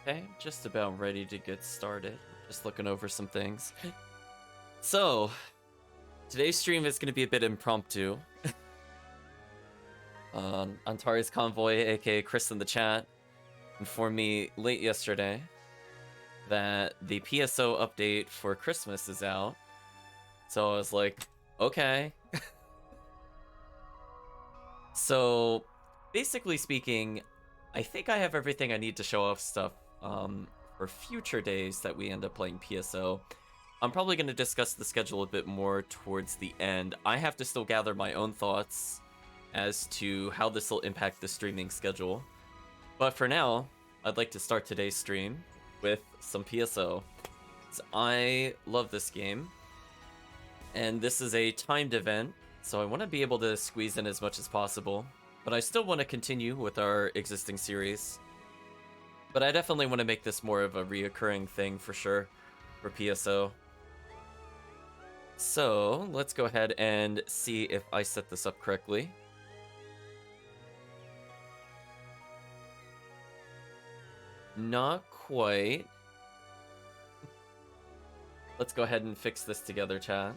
Okay, just about ready to get started. Just looking over some things. So, today's stream is going to be a bit impromptu. Antari's Convoy, aka Chris in the chat, informed me late yesterday that the PSO update for Christmas is out. So I was like, okay. So, basically speaking, I think I have everything I need to show off stuff for future days that we end up playing PSO. I'm probably going to discuss the schedule a bit more towards the end. I have to still gather my own thoughts as to how this will impact the streaming schedule. But for now, I'd like to start today's stream with some PSO. So I love this game, and this is a timed event, so I want to be able to squeeze in as much as possible. But I still want to continue with our existing series. But I definitely want to make this more of a reoccurring thing for sure for PSO. So let's go ahead and see if I set this up correctly. Not quite. Let's go ahead and fix this together, chat.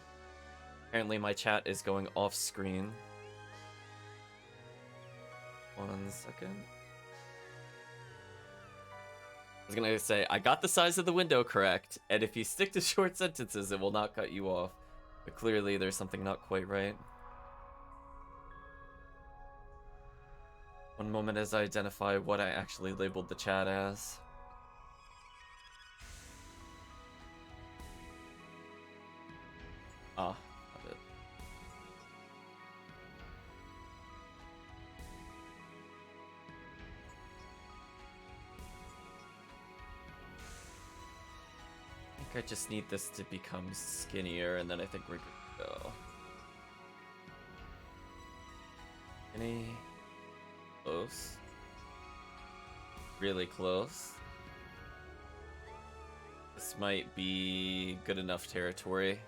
Apparently my chat is going off screen. 1 second. I was gonna say, I got the size of the window correct, and if you stick to short sentences, it will not cut you off. But clearly there's something not quite right. One moment as I identify what I actually labeled the chat as. Ah, got it. I think I just need this to become skinnier, and then I think we're good to go. Skinny. Close. Really close. This might be good enough territory.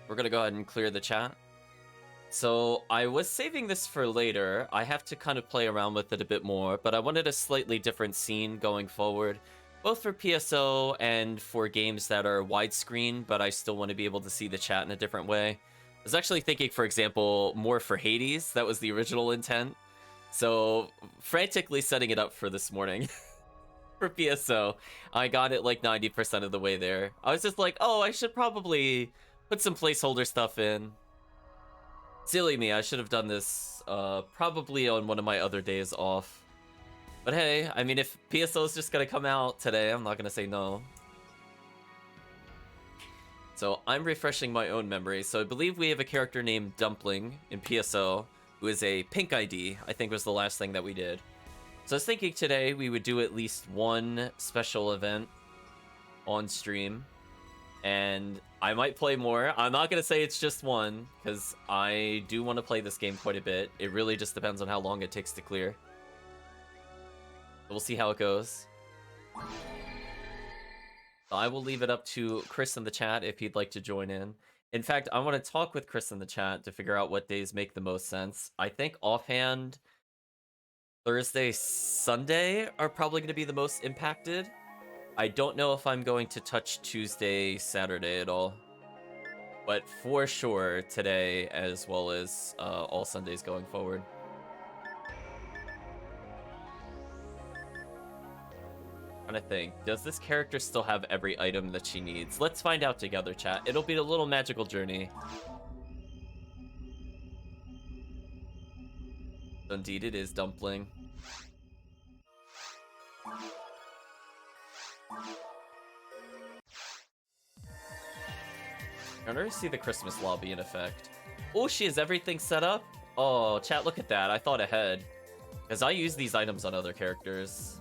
We're gonna go ahead and clear the chat. So I was saving this for later. I have to kind of play around with it a bit more, but I wanted a slightly different scene going forward, both for PSO and for games that are widescreen, but I still want to be able to see the chat in a different way. I was actually thinking, for example, more for Hades. That was the original intent. So frantically setting it up for this morning for PSO. I got it like 90% of the way there. I was just like, oh, I should probably put some placeholder stuff in. Silly me, I should have done this probably on one of my other days off. But hey, I mean, if PSO is just gonna come out today, I'm not gonna say no. So I'm refreshing my own memory. So I believe we have a character named Dumpling in PSO, who is a pink ID, I think was the last thing that we did. So I was thinking today we would do at least one special event on stream. And I might play more. I'm not going to say it's just one, because I do want to play this game quite a bit. It really just depends on how long it takes to clear. We'll see how it goes. I will leave it up to Chris in the chat if he'd like to join in. In fact, I want to talk with Chris in the chat to figure out what days make the most sense. I think offhand, Thursday, Sunday are probably going to be the most impacted. I don't know if I'm going to touch Tuesday, Saturday at all. But for sure, today, as well as all Sundays going forward. I'm trying to think, does this character still have every item that she needs? Let's find out together, chat. It'll be a little magical journey. Indeed, it is Dumpling. I never see the Christmas lobby in effect. Oh, she has everything set up? Oh, chat, look at that. I thought ahead. Because I use these items on other characters.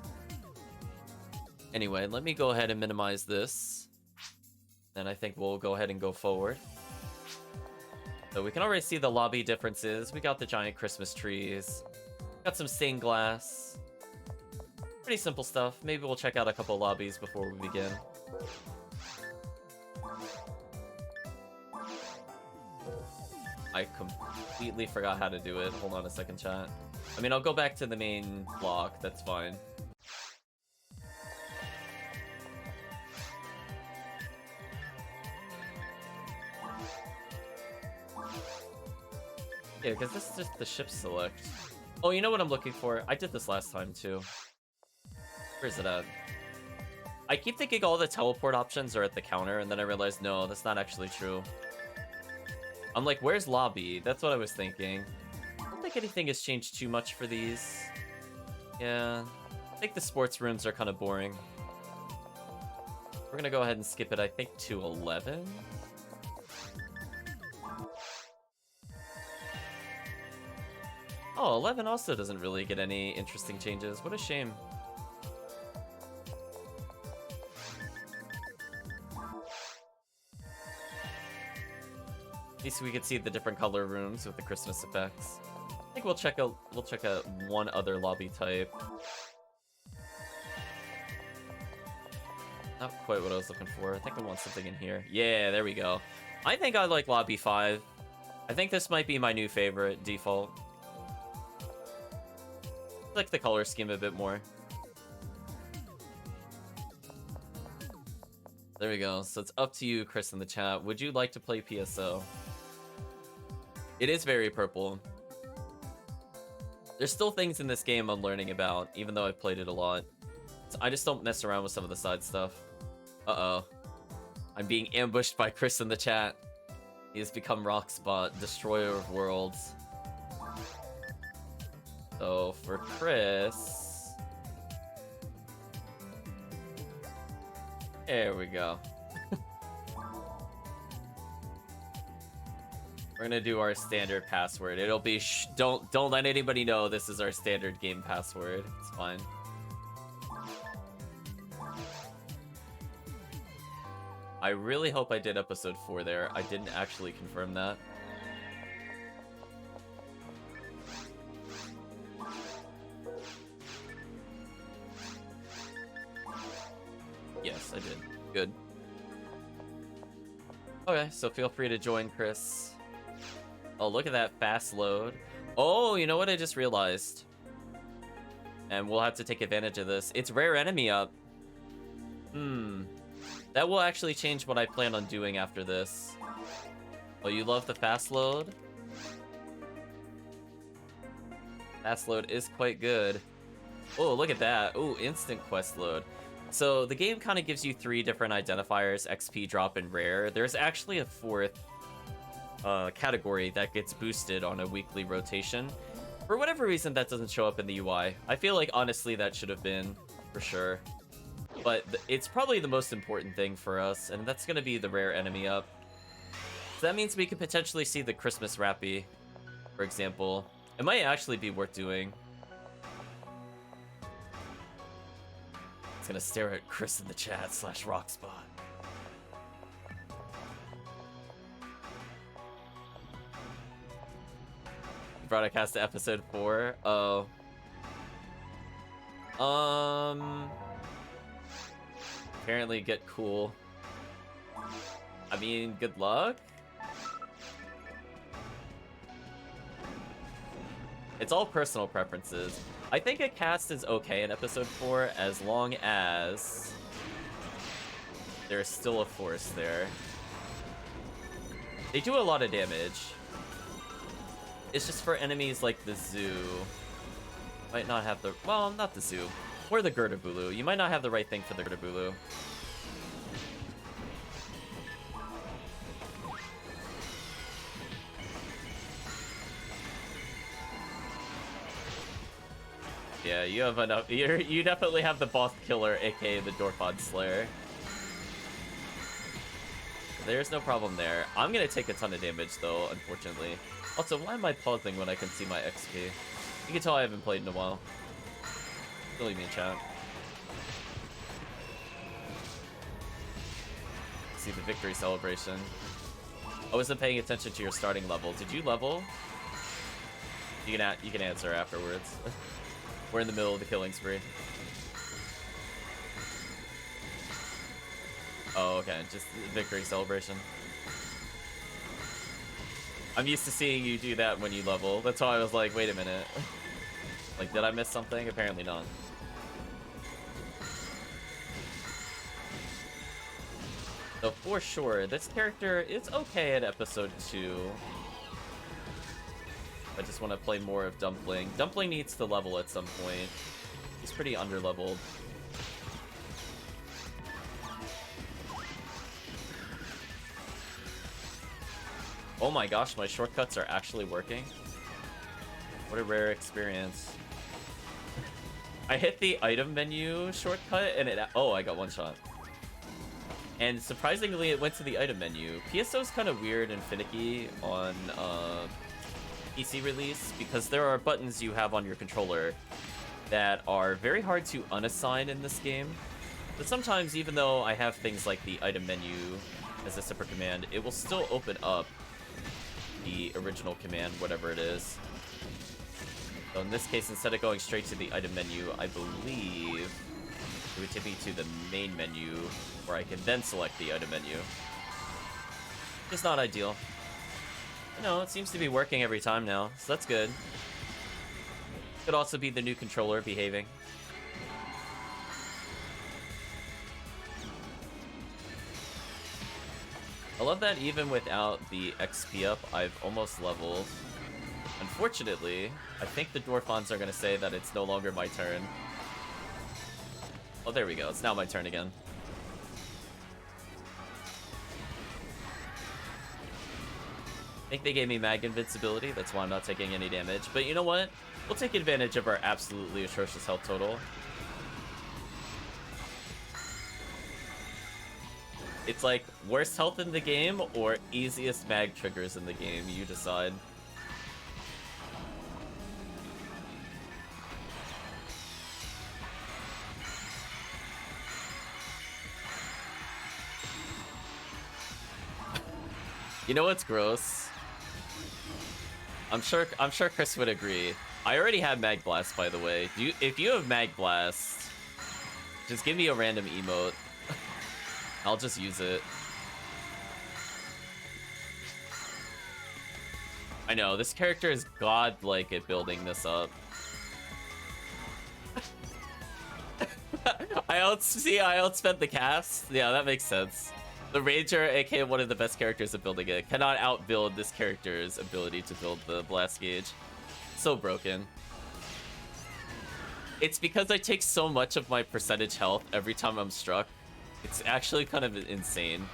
Anyway, let me go ahead and minimize this. Then I think we'll go ahead and go forward. So we can already see the lobby differences. We got the giant Christmas trees. Got some stained glass. Pretty simple stuff. Maybe we'll check out a couple lobbies before we begin. I completely forgot how to do it. Hold on a second, chat. I mean, I'll go back to the main block. That's fine. Yeah, because this is just the ship select. Oh, you know what I'm looking for? I did this last time, too. Where's it at? I keep thinking all the teleport options are at the counter, and then I realized, no, that's not actually true. I'm like, where's lobby? That's what I was thinking. I don't think anything has changed too much for these. Yeah, I think the sports rooms are kind of boring. We're gonna go ahead and skip it, I think, to 11? Oh, 11 also doesn't really get any interesting changes. What a shame. At least we could see the different color rooms with the Christmas effects. I think we'll check out one other lobby type. Not quite what I was looking for. I think I want something in here. Yeah, there we go. I think I like lobby 5. I think this might be my new favorite default. I like the color scheme a bit more. There we go. So it's up to you, Chris, in the chat. Would you like to play PSO? It is very purple. There's still things in this game I'm learning about, even though I've played it a lot. So I just don't mess around with some of the side stuff. Uh-oh. I'm being ambushed by Chris in the chat. He has become Rockspot, Destroyer of Worlds. So for Chris... There we go. We're gonna do our standard password. It'll be don't let anybody know this is our standard game password. It's fine. I really hope I did episode 4 there. I didn't actually confirm that. Yes, I did. Good. Okay, so feel free to join, Chris. Oh, look at that fast load. Oh, you know what I just realized? And we'll have to take advantage of this. It's rare enemy up. That will actually change what I plan on doing after this. Oh, you love the fast load? Fast load is quite good. Oh, look at that. Oh, instant quest load. So the game kind of gives you 3 different identifiers, XP, drop, and rare. There's actually a 4th category that gets boosted on a weekly rotation. For whatever reason, that doesn't show up in the UI. I feel like, honestly, that should have been, for sure. But it's probably the most important thing for us, and that's going to be the rare enemy up. So that means we could potentially see the Christmas Rappy, for example. It might actually be worth doing. It's going to stare at Chris in the chat /Rockspot. Broadcast to episode 4. Oh. Apparently get cool. I mean, good luck? It's all personal preferences. I think a cast is okay in episode 4 as long as there's still a force there. They do a lot of damage. It's just for enemies like the zoo. Might not have the... Well, not the zoo. Or the Girdabulu. You might not have the right thing for the Girdabulu. Yeah, you have enough... You definitely have the boss killer, aka the Dorpod Slayer. There's no problem there. I'm gonna take a ton of damage, though, unfortunately. Also, why am I pausing when I can see my XP? You can tell I haven't played in a while. Believe me, chat. See the victory celebration. I wasn't paying attention to your starting level. Did you level? You can answer afterwards. We're in the middle of the killing spree. Oh, okay. Just victory celebration. I'm used to seeing you do that when you level. That's why I was like, wait a minute. Like, did I miss something? Apparently not. So for sure, this character is okay at episode 2. I just want to play more of Dumpling. Dumpling needs to level at some point. He's pretty underleveled. Oh my gosh, my shortcuts are actually working. What a rare experience. I hit the item menu shortcut and it... Oh, I got one shot. And surprisingly, it went to the item menu. PSO is kind of weird and finicky on PC release because there are buttons you have on your controller that are very hard to unassign in this game. But sometimes, even though I have things like the item menu as a separate command, it will still open up the original command, whatever it is. So in this case, instead of going straight to the item menu, I believe it would take me to the main menu where I can then select the item menu. It's not ideal. You know, it seems to be working every time now, so that's good. Could also be the new controller behaving. I love that even without the XP up, I've almost leveled. Unfortunately, I think the Dwarfons are going to say that it's no longer my turn. Oh, there we go. It's now my turn again. I think they gave me mag invincibility. That's why I'm not taking any damage. But you know what? We'll take advantage of our absolutely atrocious health total. It's like worst health in the game or easiest mag triggers in the game. You decide. You know what's gross? I'm sure Chris would agree. I already have Mag Blast, by the way. If you have Mag Blast, just give me a random emote. I'll just use it. I know, this character is godlike at building this up. I outspent the cast. Yeah, that makes sense. The Ranger, aka one of the best characters at building it, cannot outbuild this character's ability to build the blast gauge. So broken. It's because I take so much of my percentage health every time I'm struck. It's actually kind of insane,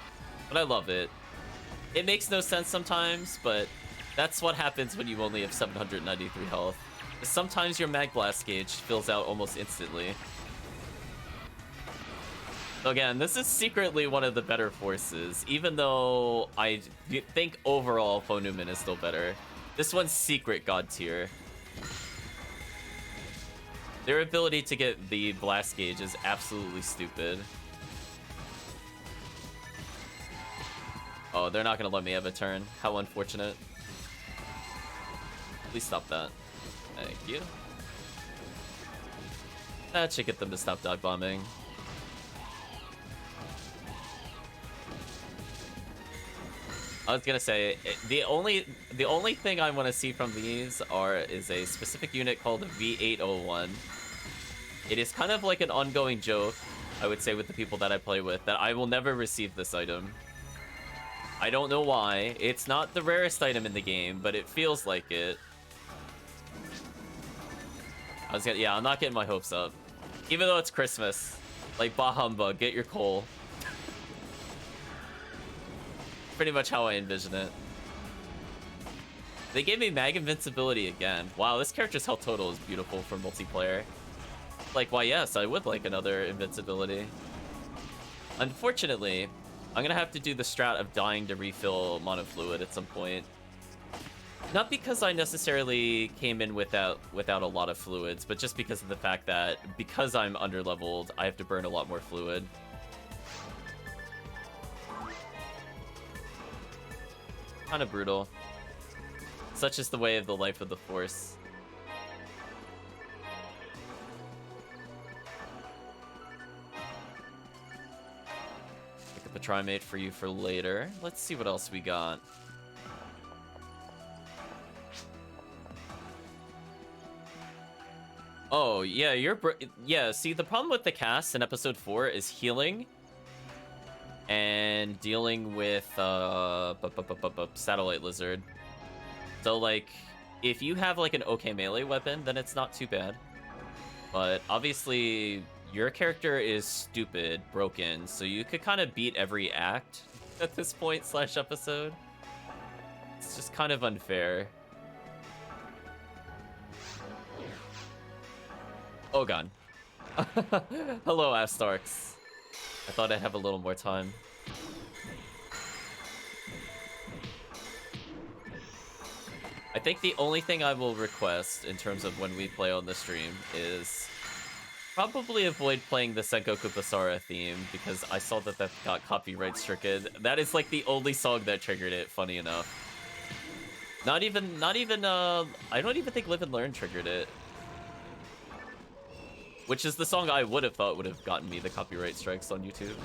but I love it. It makes no sense sometimes, but that's what happens when you only have 793 health. Sometimes your Mag Blast gauge fills out almost instantly. So again, this is secretly one of the better forces, even though I think overall Phonumen is still better. This one's secret god tier. Their ability to get the blast gauge is absolutely stupid. Oh, they're not gonna let me have a turn. How unfortunate. Please stop that. Thank you. That should get them to stop dive bombing. I was gonna say the only thing I want to see from these is a specific unit called V801. It is kind of like an ongoing joke, I would say, with the people that I play with, that I will never receive this item. I don't know why. It's not the rarest item in the game, but it feels like it. Yeah, I'm not getting my hopes up. Even though it's Christmas. Like, bah humbug, get your coal. Pretty much how I envision it. They gave me Mag Invincibility again. Wow, this character's health total is beautiful for multiplayer. Like, why yes, I would like another invincibility. Unfortunately, I'm gonna have to do the strat of dying to refill mono fluid at some point. Not because I necessarily came in without a lot of fluids, but just because of the fact that because I'm underleveled, I have to burn a lot more fluid. Kind of brutal. Such is the way of the life of the Force. Pick up a Trimate for you for later. Let's see what else we got. Oh, yeah, yeah, see, the problem with the cast in episode 4 is healing and dealing with Satellite Lizard. So, like, if you have, like, an okay melee weapon, then it's not too bad. But obviously, your character is stupid, broken, so you could kind of beat every act at this point / episode. It's just kind of unfair. Oh god. Hello, Astarks. I thought I'd have a little more time. I think the only thing I will request in terms of when we play on the stream is probably avoid playing the Sengoku Basara theme, because I saw that that got copyright stricken. That is like the only song that triggered it, funny enough. Not even, I don't even think Live and Learn triggered it. Which is the song I would have thought would have gotten me the copyright strikes on YouTube.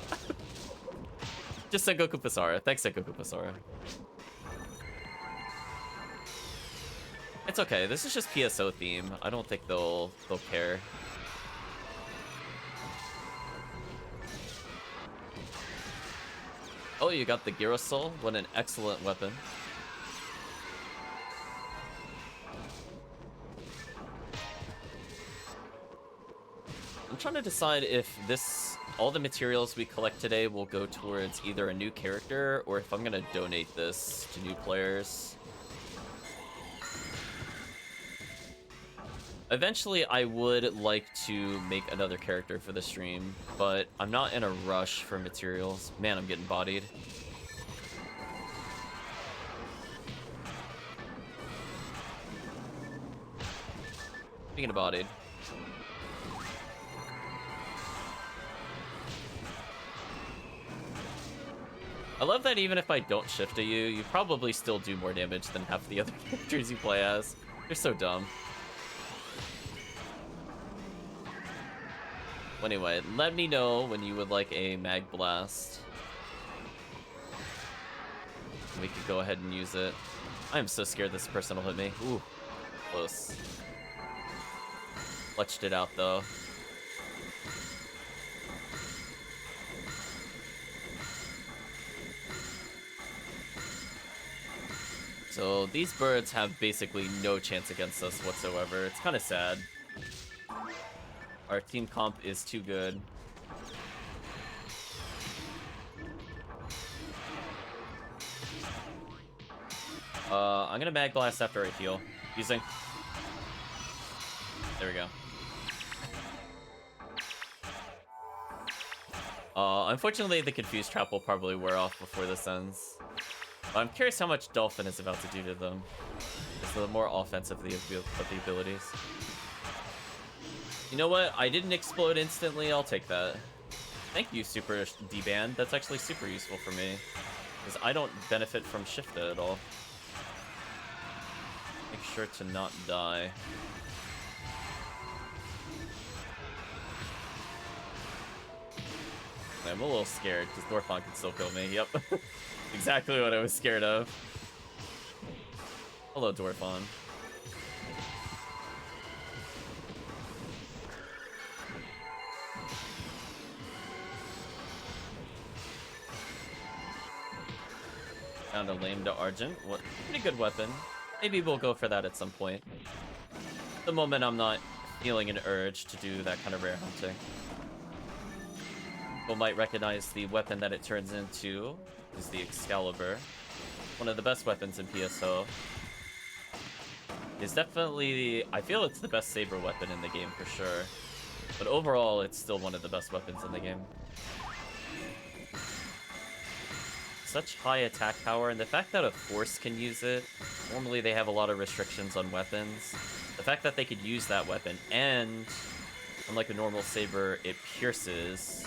Just Sengoku Basara. Thanks, Sengoku Basara. It's okay. This is just PSO theme. I don't think they'll care. Oh, you got the Girasol. What an excellent weapon. I'm trying to decide if all the materials we collect today will go towards either a new character or if I'm gonna donate this to new players. Eventually, I would like to make another character for the stream, but I'm not in a rush for materials. Man, I'm getting bodied. Speaking of bodied. I love that even if I don't shift to you, you probably still do more damage than half the other characters you play as. You're so dumb. Well, anyway, let me know when you would like a Mag Blast. We could go ahead and use it. I am so scared this person will hit me. Ooh, close. Clutched it out, though. So these birds have basically no chance against us whatsoever. It's kind of sad. Our team comp is too good. I'm gonna Mag Blast after I heal. Using. There we go. Unfortunately, the Confused Trap will probably wear off before this ends. I'm curious how much Dolphin is about to do to them. It's the more offensive of the abilities. You know what? I didn't explode instantly. I'll take that. Thank you, Super D-Band. That's actually super useful for me, because I don't benefit from Shift at all. Make sure to not die. I'm a little scared, because Dorfon can still kill me. Yep. Exactly what I was scared of. Hello, Dorfon. Found a lame to Argent. What? Pretty good weapon. Maybe we'll go for that at some point. At the moment, I'm not feeling an urge to do that kind of rare hunting. People might recognize the weapon that it turns into is the Excalibur. One of the best weapons in PSO. It's definitely, I feel it's the best saber weapon in the game for sure. But overall, it's still one of the best weapons in the game. Such high attack power, and the fact that a force can use it, normally they have a lot of restrictions on weapons. The fact that they could use that weapon, and unlike a normal saber, it pierces.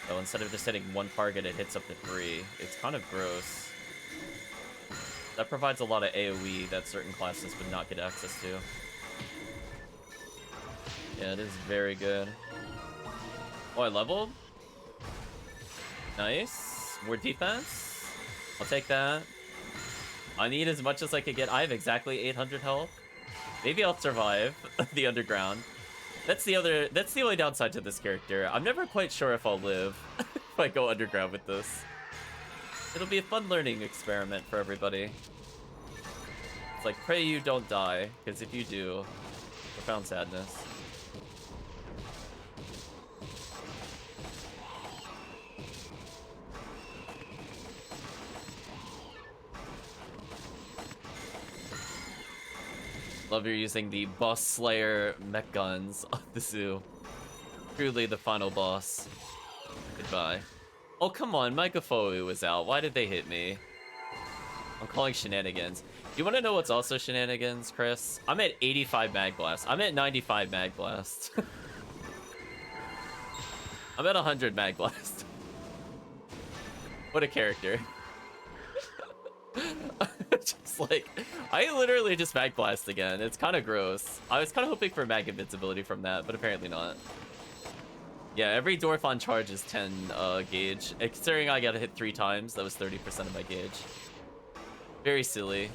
So instead of just hitting one target, it hits up to 3. It's kind of gross. That provides a lot of AoE that certain classes would not get access to. Yeah, it is very good. Oh, I leveled? Nice. More defense? I'll take that. I need as much as I could get. I have exactly 800 health. Maybe I'll survive the underground. That's the only downside to this character. I'm never quite sure if I'll live if I go underground with this. It'll be a fun learning experiment for everybody. It's like, pray you don't die, because if you do, profound sadness. Love you're using the boss slayer mech guns of the zoo. Truly the final boss. Goodbye. Oh, come on, Microphone was out. Why did they hit me? I'm calling shenanigans. You want to know what's also shenanigans, Chris? I'm at 85 mag blast. I'm at 95 mag blast. I'm at 100 mag blast. What a character. Just like, I literally just mag blast again. It's kind of gross. I was kind of hoping for mag invincibility from that, but apparently not. Yeah, every dwarf on charge is 10 gauge. Considering I got hit 3 times, that was 30% of my gauge. Very silly.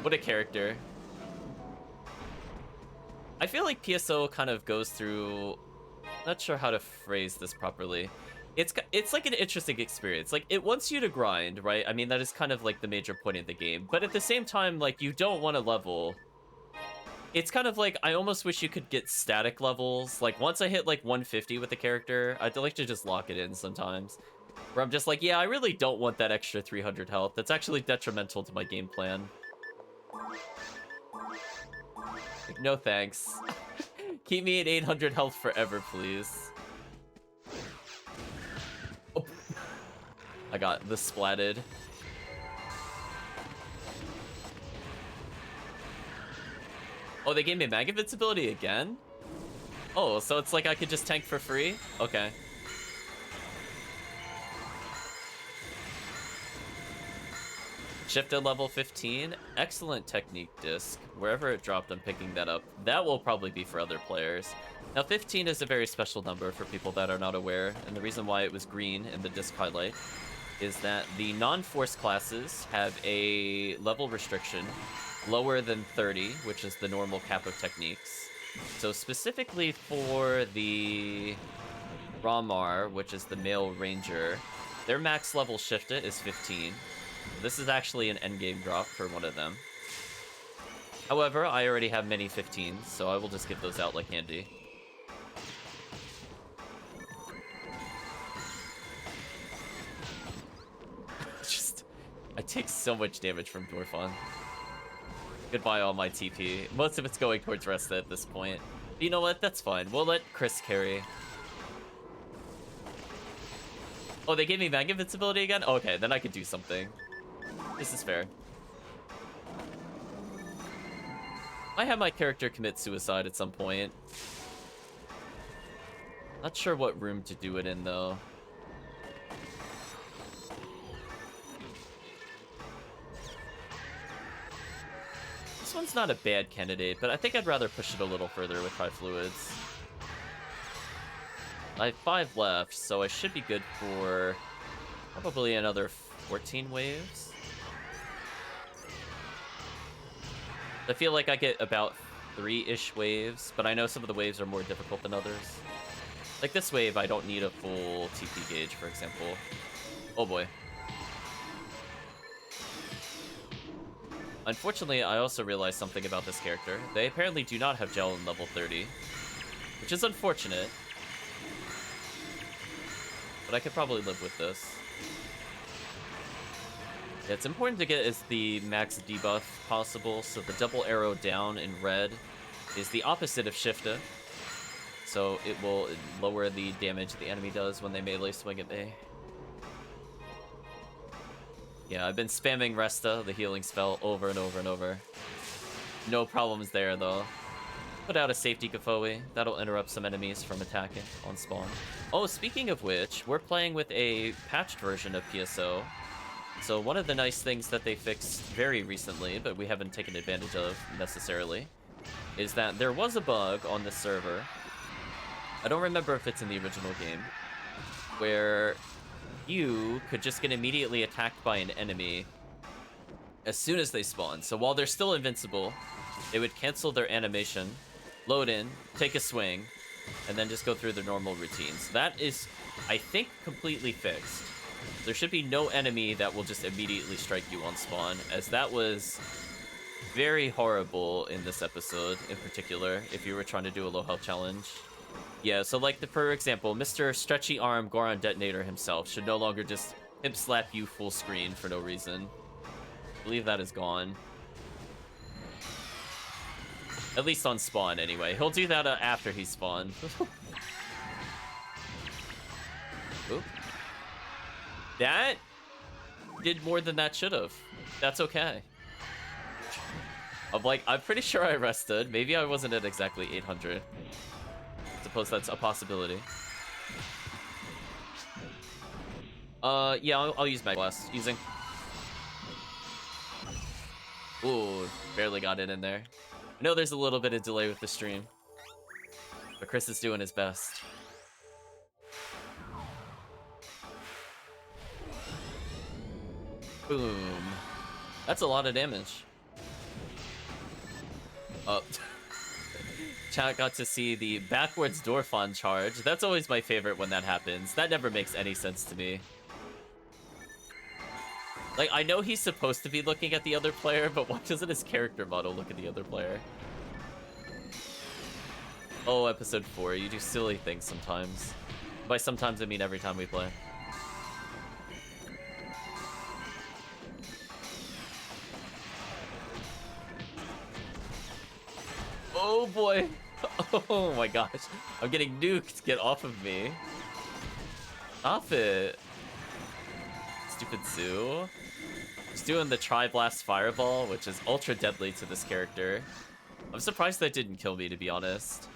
What a character. I feel like PSO kind of goes through... Not sure how to phrase this properly. It's like an interesting experience. Like, it wants you to grind, right? I mean, that is kind of like the major point of the game. But at the same time, like, you don't want to level. It's kind of like, I almost wish you could get static levels. Like, once I hit, like, 150 with the character, I'd like to just lock it in sometimes. Where I'm just like, yeah, I really don't want that extra 300 health. That's actually detrimental to my game plan. Like, no thanks. Keep me at 800 health forever, please. Oh. I got the splatted. Oh, they gave me mag invincibility again? Oh, so it's like I could just tank for free? Okay. Shifted level 15. Excellent technique disc. Wherever it dropped, I'm picking that up. That will probably be for other players. Now, 15 is a very special number for people that are not aware, and the reason why it was green in the disc highlight is that the non-force classes have a level restriction lower than 30, which is the normal cap of techniques. So specifically for the Ramar, which is the male ranger, their max level shifted is 15. This is actually an endgame drop for one of them. However, I already have many 15s, so I will just give those out like candy. I take so much damage from Dwarfon. Goodbye all my TP. Most of it's going towards Resta at this point. But you know what? That's fine. We'll let Chris carry. Oh, they gave me mag invincibility again? Oh, okay, then I could do something. This is fair. I have my character commit suicide at some point. Not sure what room to do it in, though. This one's not a bad candidate, but I think I'd rather push it a little further with high fluids. I have 5 left, so I should be good for probably another 14 waves. I feel like I get about 3-ish waves, but I know some of the waves are more difficult than others. Like this wave, I don't need a full TP gauge, for example. Oh boy. Unfortunately, I also realized something about this character. They apparently do not have gel in level 30, which is unfortunate. But I could probably live with this. Yeah, it's important to get as the max debuff possible, so the double arrow down in red is the opposite of Shifta. So it will lower the damage the enemy does when they melee swing at me. Yeah, I've been spamming Resta, the healing spell, over and over and over. No problems there, though. Put out a safety Gafoe. That'll interrupt some enemies from attacking on spawn. Oh, speaking of which, we're playing with a patched version of PSO. So one of the nice things that they fixed very recently, but we haven't taken advantage of necessarily, is that there was a bug on the server. I don't remember if it's in the original game, where you could just get immediately attacked by an enemy as soon as they spawn. So while they're still invincible, it would cancel their animation, load in, take a swing, and then just go through the normal routines. That is, I think, completely fixed. There should be no enemy that will just immediately strike you on spawn, as that was very horrible in this episode in particular, if you were trying to do a low health challenge. Yeah, so like, for example, Mr. Stretchy Arm Goron Detonator himself should no longer just hip slap you full screen for no reason. I believe that is gone. At least on spawn, anyway. He'll do that after he spawned. Oop. That did more than that should have. That's okay. I'm pretty sure I rested. Maybe I wasn't at exactly 800. I suppose that's a possibility. Yeah, I'll use Mag Blast. Using. Ooh, barely got it in there. I know there's a little bit of delay with the stream, but Chris is doing his best. Boom. That's a lot of damage. Oh. Chat got to see the backwards Dorfon charge. That's always my favorite when that happens. That never makes any sense to me. Like, I know he's supposed to be looking at the other player, but why doesn't his character model look at the other player? Oh, episode 4, you do silly things sometimes. By sometimes, I mean every time we play. Oh boy! Oh my gosh. I'm getting nuked. Get off of me. Stop it. Stupid Zoo. He's doing the Tri-Blast Fireball, which is ultra deadly to this character. I'm surprised that didn't kill me, to be honest.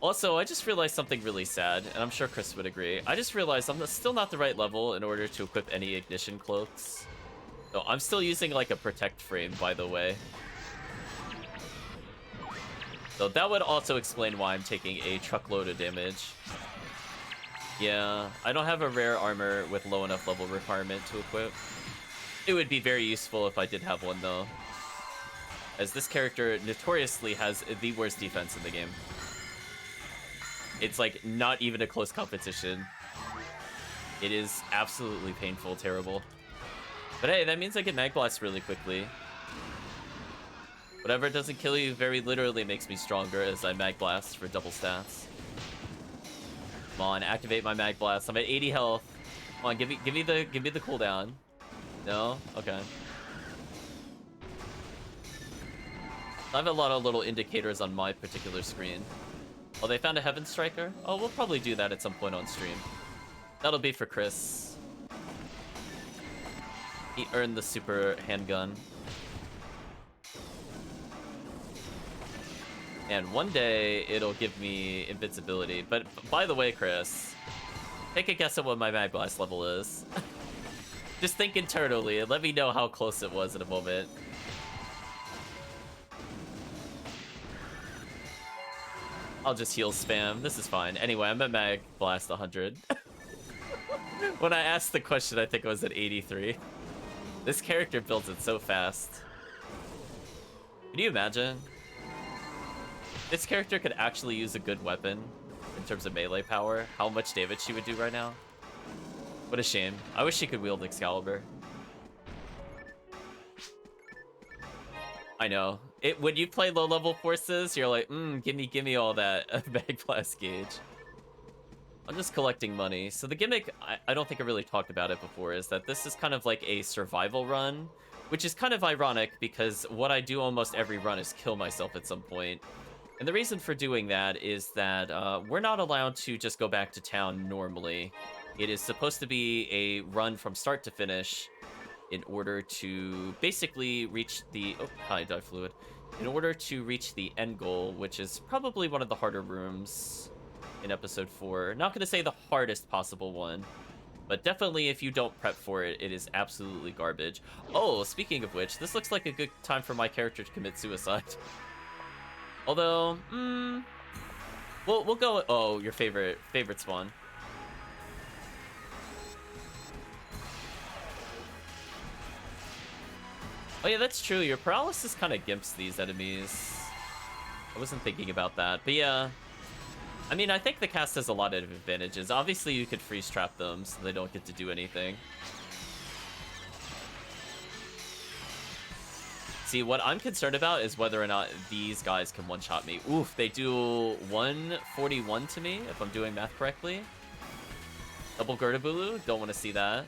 Also, I just realized something really sad, and I'm sure Chris would agree. I just realized I'm still not the right level in order to equip any ignition cloaks. So I'm still using like a protect frame, by the way. So that would also explain why I'm taking a truckload of damage. Yeah, I don't have a rare armor with low enough level requirement to equip. It would be very useful if I did have one, though, as this character notoriously has the worst defense in the game. It's like not even a close competition. It is absolutely painful, terrible. But hey, that means I get Mag Blast really quickly. Whatever doesn't kill you very literally makes me stronger as I Mag Blast for double stats. Come on, activate my Mag Blast. I'm at 80 health. Come on, give me the cooldown. No? Okay. I have a lot of little indicators on my particular screen. Oh, they found a Heaven Striker? Oh, we'll probably do that at some point on stream. That'll be for Chris. He earned the super handgun. And one day, it'll give me invincibility. But by the way, Chris, take a guess at what my Mag Blast level is. Just think internally and let me know how close it was in a moment. I'll just heal spam. This is fine. Anyway, I'm at Mag Blast 100. When I asked the question, I think it was at 83. This character builds it so fast. Can you imagine? This character could actually use a good weapon in terms of melee power. How much damage she would do right now. What a shame. I wish she could wield Excalibur. I know. When you play low-level forces, you're like, gimme all that Mag Blast gauge. I'm just collecting money. So the gimmick, I don't think I really talked about it before, is that this is kind of like a survival run, which is kind of ironic because what I do almost every run is kill myself at some point. And the reason for doing that is that we're not allowed to just go back to town normally. It is supposed to be a run from start to finish in order to basically reach the... Oh, hi, Dive Fluid. In order to reach the end goal, which is probably one of the harder rooms in episode 4. Not going to say the hardest possible one, but definitely if you don't prep for it, it is absolutely garbage. Oh, speaking of which, this looks like a good time for my character to commit suicide. Although, we'll go... Oh, your favorite spawn. Oh yeah, that's true. Your paralysis kind of gimps these enemies. I wasn't thinking about that. But yeah, I mean, I think the cast has a lot of advantages. Obviously, you could freeze trap them so they don't get to do anything. See, what I'm concerned about is whether or not these guys can one-shot me. Oof, they do 141 to me, if I'm doing math correctly. Double Gertabulu, don't want to see that.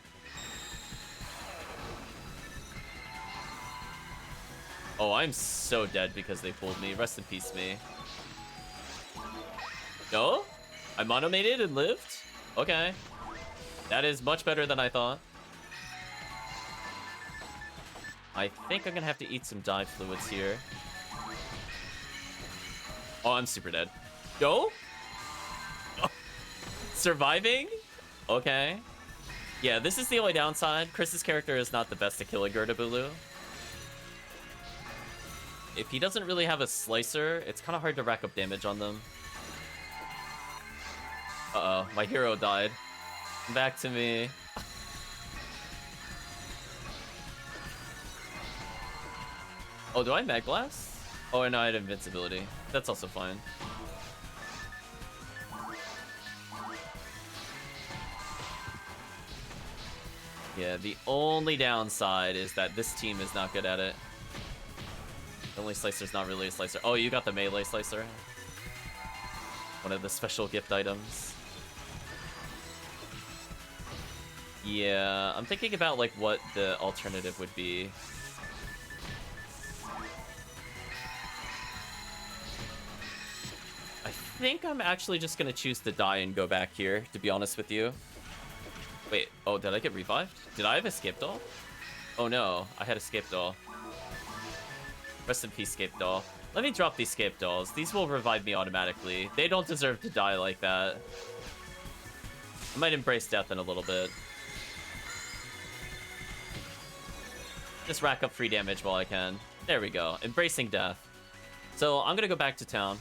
Oh, I'm so dead because they pulled me. Rest in peace, me. No? I monomated and lived? Okay. That is much better than I thought. I think I'm gonna have to eat some dye fluids here. Oh, I'm super dead. Go? Oh. Surviving? Okay. Yeah, this is the only downside. Chris's character is not the best at killing Gertabulu. If he doesn't really have a slicer, it's kind of hard to rack up damage on them. Uh-oh, my hero died. Come back to me. Oh, do I Mag Blast? Oh, and I had invincibility. That's also fine. Yeah, the only downside is that this team is not good at it. The only slicer's not really a slicer. Oh, you got the melee slicer. One of the special gift items. Yeah, I'm thinking about like what the alternative would be. I think I'm actually just gonna choose to die and go back here, to be honest with you. Wait, oh, did I get revived? Did I have escape doll? Oh no, I had escape doll. Rest in peace, escape doll. Let me drop these escape dolls. These will revive me automatically. They don't deserve to die like that. I might embrace death in a little bit. Just rack up free damage while I can. There we go. Embracing death. So I'm gonna go back to town.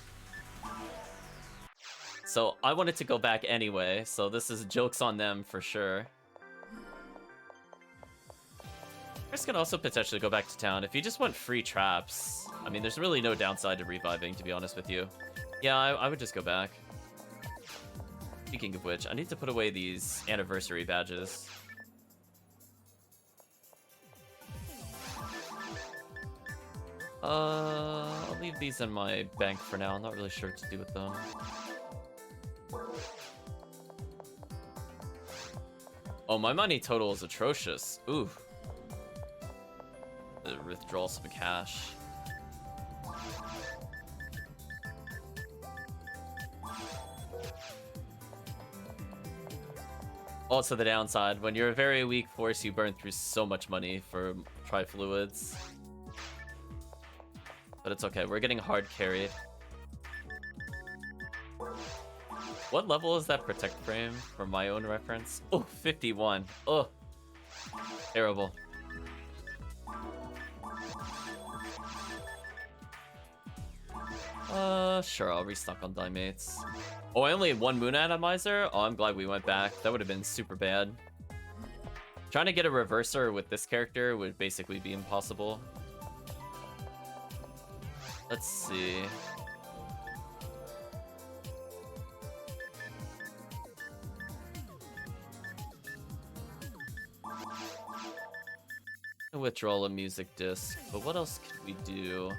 So I wanted to go back anyway, so this is jokes on them for sure. Chris can also potentially go back to town. If you just want free traps, I mean, there's really no downside to reviving, to be honest with you. Yeah, I would just go back. Speaking of which, I need to put away these anniversary badges. I'll leave these in my bank for now. I'm not really sure what to do with them. Oh, my money total is atrocious. Ooh. Withdraw some cash. Also the downside, when you're a very weak force, you burn through so much money for tri-fluids. But it's okay, we're getting hard carried. What level is that protect frame for my own reference? Oh, 51. Oh, terrible. Sure, I'll restock on Dimates. Oh, I only had one Moon Atomizer? Oh, I'm glad we went back. That would have been super bad. Trying to get a reverser with this character would basically be impossible. Let's see. Withdraw a music disc, but what else could we do?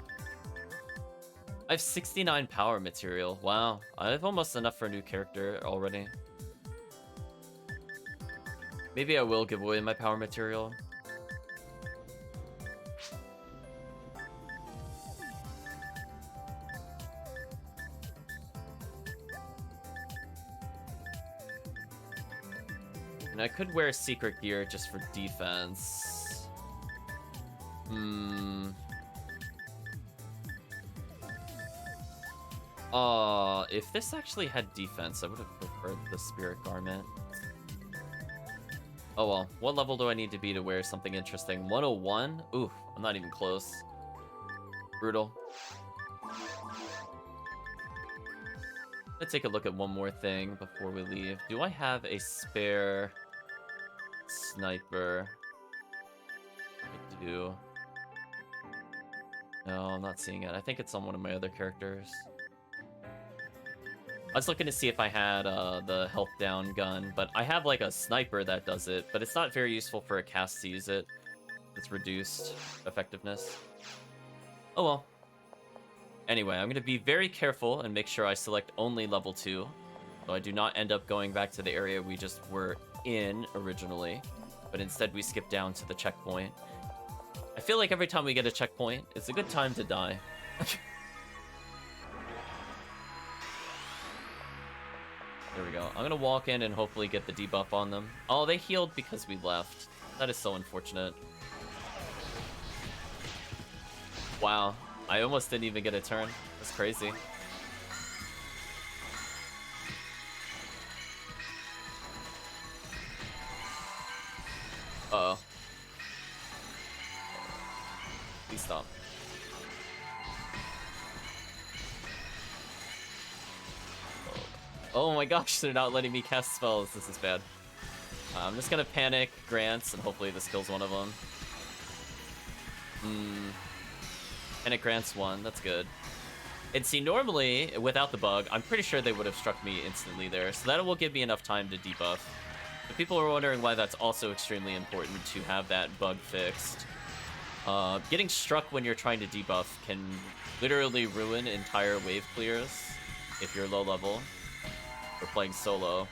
I have 69 power material. Wow, I have almost enough for a new character already. Maybe I will give away my power material. And I could wear secret gear just for defense. If this actually had defense, I would have preferred the spirit garment. Oh well, what level do I need to be to wear something interesting? 101? Ooh, I'm not even close. Brutal. Let's take a look at one more thing before we leave. Do I have a spare sniper? I do. No, I'm not seeing it. I think it's on one of my other characters. I was looking to see if I had the health down gun, but I have like a sniper that does it, but it's not very useful for a cast to use it. It's reduced effectiveness. Oh well. Anyway, I'm going to be very careful and make sure I select only level 2, so I do not end up going back to the area we just were in originally, but instead we skip down to the checkpoint. I feel like every time we get a checkpoint, it's a good time to die. There we go. I'm gonna walk in and hopefully get the debuff on them. Oh, they healed because we left. That is so unfortunate. Wow. I almost didn't even get a turn. That's crazy. Uh-oh. Please stop. Oh my gosh, they're not letting me cast spells. This is bad. I'm just gonna panic Grants, and hopefully this kills one of them. Panic Grants one, that's good. And see, normally, without the bug, I'm pretty sure they would have struck me instantly there, so that will give me enough time to debuff. But people are wondering why that's also extremely important to have that bug fixed. Getting struck when you're trying to debuff can literally ruin entire wave clears if you're low level or playing solo.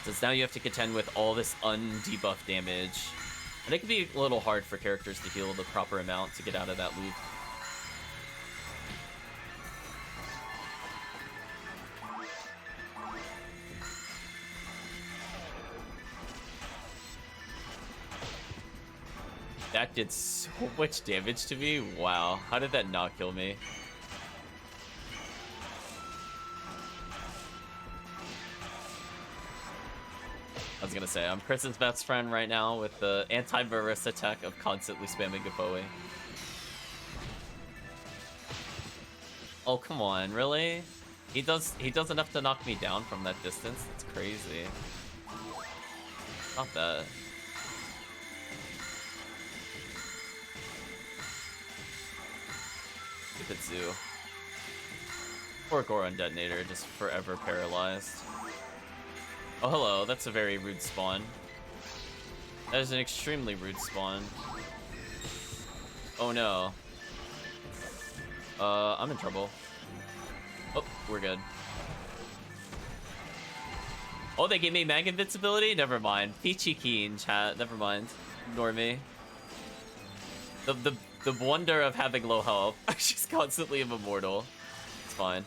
Since now you have to contend with all this undebuff damage. And it can be a little hard for characters to heal the proper amount to get out of that loop. That did so much damage to me. Wow, how did that not kill me? I was gonna say, I'm Chris's best friend right now with the anti-Marissa attack of constantly spamming Gapoe. Oh, come on, really? He does enough to knock me down from that distance? That's crazy. Not that. Stupid Zoo. Poor Goron Detonator, just forever paralyzed. Oh, hello. That's a very rude spawn. That is an extremely rude spawn. Oh, no. I'm in trouble. Oh, we're good. Oh, they gave me mag invincibility? Never mind. Peachy keen, chat. Never mind. Ignore me. The wonder of having low health. She's constantly immortal. It's fine.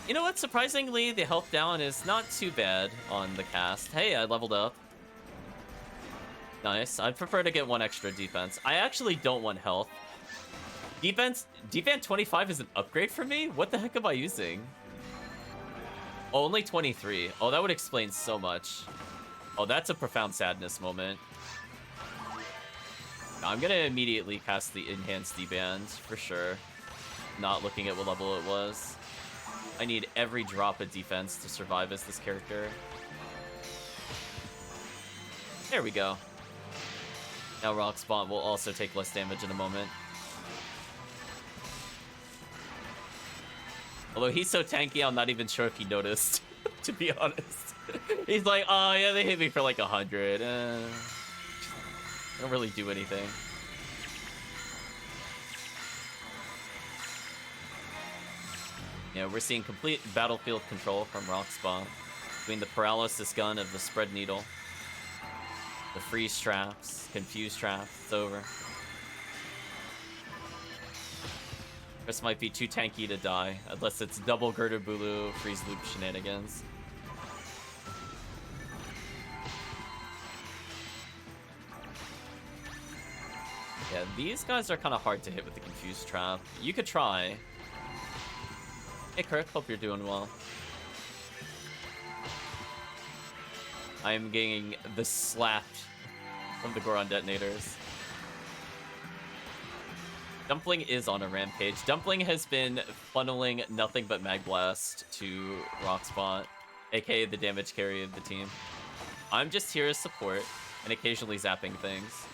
You know what? Surprisingly, the health down is not too bad on the cast. Hey, I leveled up. Nice. I'd prefer to get one extra defense. I actually don't want health. Defense 25 is an upgrade for me? What the heck am I using? Oh, only 23. Oh, that would explain so much. Oh, that's a profound sadness moment. I'm gonna immediately cast the enhanced D-band for sure. Not looking at what level it was. I need every drop of defense to survive as this character. There we go. Now Rock Spawn will also take less damage in a moment. Although he's so tanky, I'm not even sure if he noticed, to be honest. He's like, oh yeah, they hit me for like 100. I don't really do anything. Yeah, we're seeing complete battlefield control from Rockspawn between the paralysis gun of the spread needle, the freeze traps, confuse traps. It's over. This might be too tanky to die, unless it's double Girder Bulu freeze loop shenanigans. Yeah, these guys are kind of hard to hit with the confuse trap. You could try. Hey Kirk, hope you're doing well. I am getting the slapped from the Goron detonators. Dumpling is on a rampage. Dumpling has been funneling nothing but Mag Blast to Rockspot, aka the damage carry of the team. I'm just here as support and occasionally zapping things.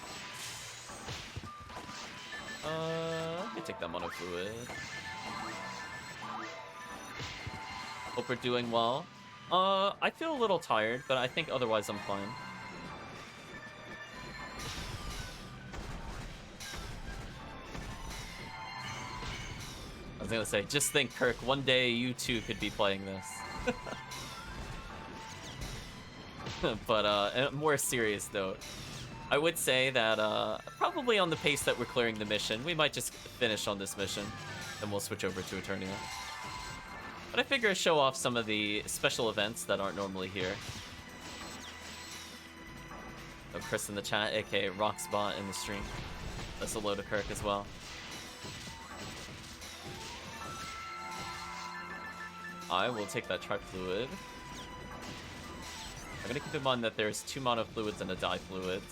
could take that mono fluid. Hope we're doing well. I feel a little tired, but I think otherwise I'm fine. I was gonna say, just think, Kirk, one day you too could be playing this. But on a more serious note, I would say that probably on the pace that we're clearing the mission, we might just finish on this mission, and we'll switch over to Eternia. But I figure show off some of the special events that aren't normally here. Oh, Chris in the chat, aka Rockspot in the stream. That's hello to Kirk as well. I will take that Tri-Fluid. I'm gonna keep in mind that there's 2 mono fluids and a dye fluid.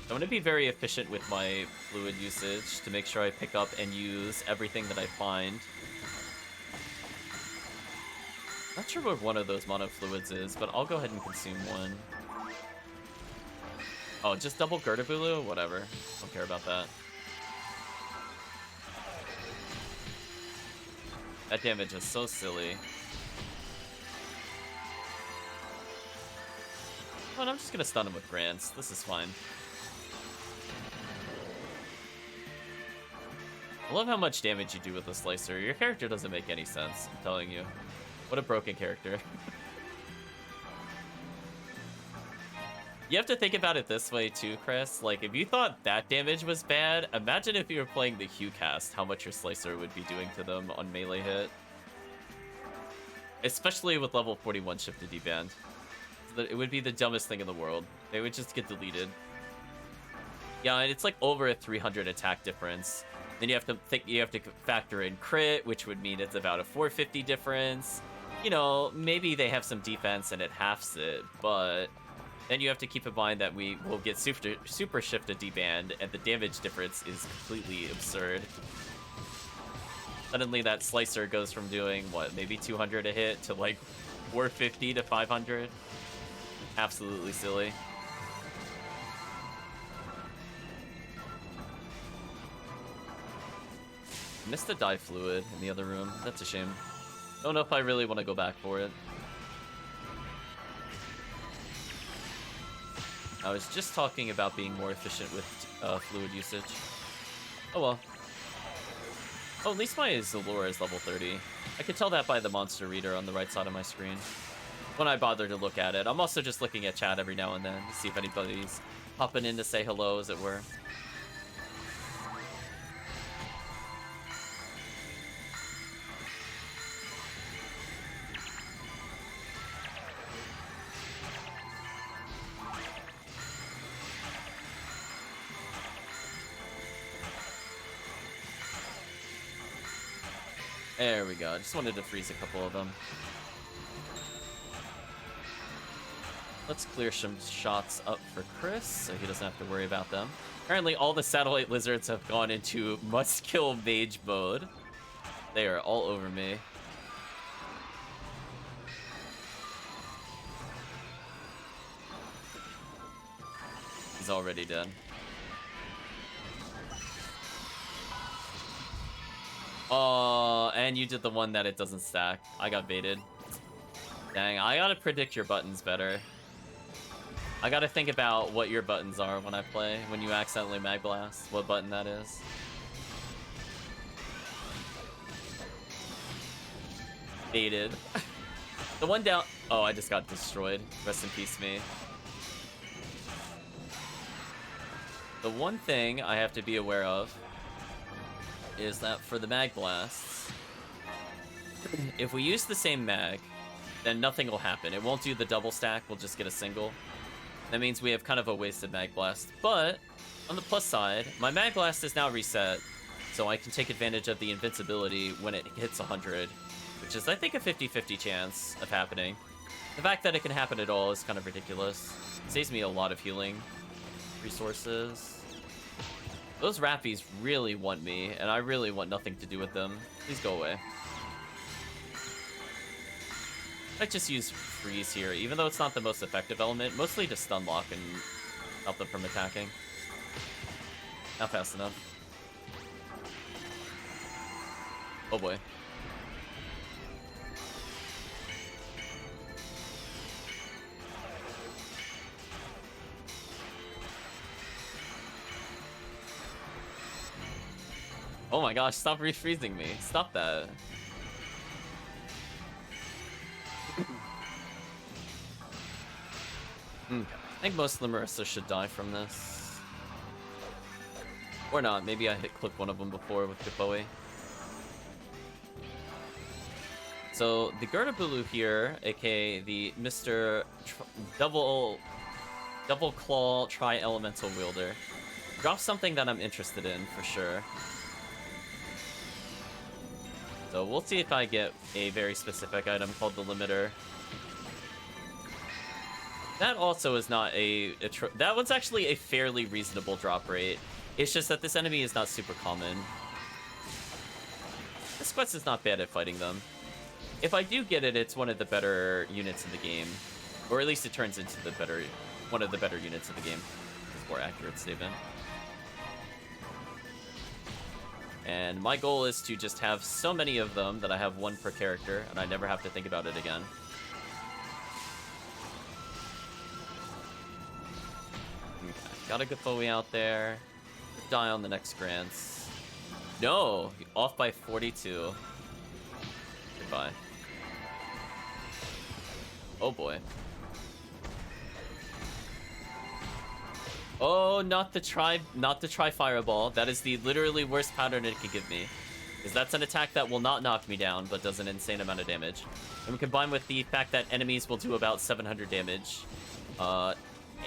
I'm gonna be very efficient with my fluid usage to make sure I pick up and use everything that I find. Not sure what one of those mono fluids is, but I'll go ahead and consume one. Oh, just double Girdabulu? Whatever. Don't care about that. That damage is so silly. But I'm just gonna stun him with Grants. This is fine. I love how much damage you do with the Slicer. Your character doesn't make any sense, I'm telling you. What a broken character. You have to think about it this way too, Chris. Like, if you thought that damage was bad, imagine if you were playing the Q cast, how much your Slicer would be doing to them on melee hit. Especially with level 41 shifted deband. It would be the dumbest thing in the world. They would just get deleted. Yeah, and it's like over a 300 attack difference. Then you have to factor in crit, which would mean it's about a 450 difference. You know, maybe they have some defense and it halves it, but then you have to keep in mind that we will get super shifted deband, and the damage difference is completely absurd. Suddenly that Slicer goes from doing, what, maybe 200 a hit to like 450 to 500. Absolutely silly. Missed the dye fluid in the other room. That's a shame. Don't know if I really want to go back for it. I was just talking about being more efficient with fluid usage. Oh well. Oh, at least my Zalora is level 30. I could tell that by the monster reader on the right side of my screen when I bother to look at it. I'm also just looking at chat every now and then to see if anybody's popping in to say hello, as it were. There we go. I just wanted to freeze a couple of them. Let's clear some shots up for Chris, so he doesn't have to worry about them. Apparently, all the satellite lizards have gone into must-kill mage mode. They are all over me. He's already dead. Oh, and you did the one that it doesn't stack. I got baited. Dang, I gotta predict your buttons better. I gotta think about what your buttons are when I play, when you accidentally Mag Blast, what button that is. Baited. The one down... Oh, I just got destroyed. Rest in peace, me. The one thing I have to be aware of is that for the Mag Blasts, if we use the same Mag, then nothing will happen. It won't do the double stack, we'll just get a single. That means we have kind of a wasted Mag Blast. But, on the plus side, my Mag Blast is now reset, so I can take advantage of the invincibility when it hits 100, which is, I think, a 50-50 chance of happening. The fact that it can happen at all is kind of ridiculous. It saves me a lot of healing resources. Those Rappies really want me, and I really want nothing to do with them. Please go away. I just use Freeze here, even though it's not the most effective element, mostly to stun lock and stop them from attacking. Not fast enough. Oh boy. Oh my gosh, stop refreezing me. Stop that. I think most of the Marissa should die from this. Or not, maybe I hit clip one of them before with Gippoe. So, the Gurdabulu here, aka the Mr. Double Claw Tri-Elemental Wielder, drops something that I'm interested in, for sure. So we'll see if I get a very specific item called the Limiter. That also is not that one's actually a fairly reasonable drop rate. It's just that this enemy is not super common. This quest is not bad at fighting them. If I do get it, it's one of the better units in the game. Or at least it turns into one of the better units of the game. It's more accurate statement. And my goal is to just have so many of them that I have one per character, and I never have to think about it again. Okay, got a Gippoe out there. Die on the next grants. No! Off by 42. Goodbye. Oh boy. Oh, not the try fireball. That is the literally worst pattern it could give me. Because that's an attack that will not knock me down, but does an insane amount of damage. And combined with the fact that enemies will do about 700 damage.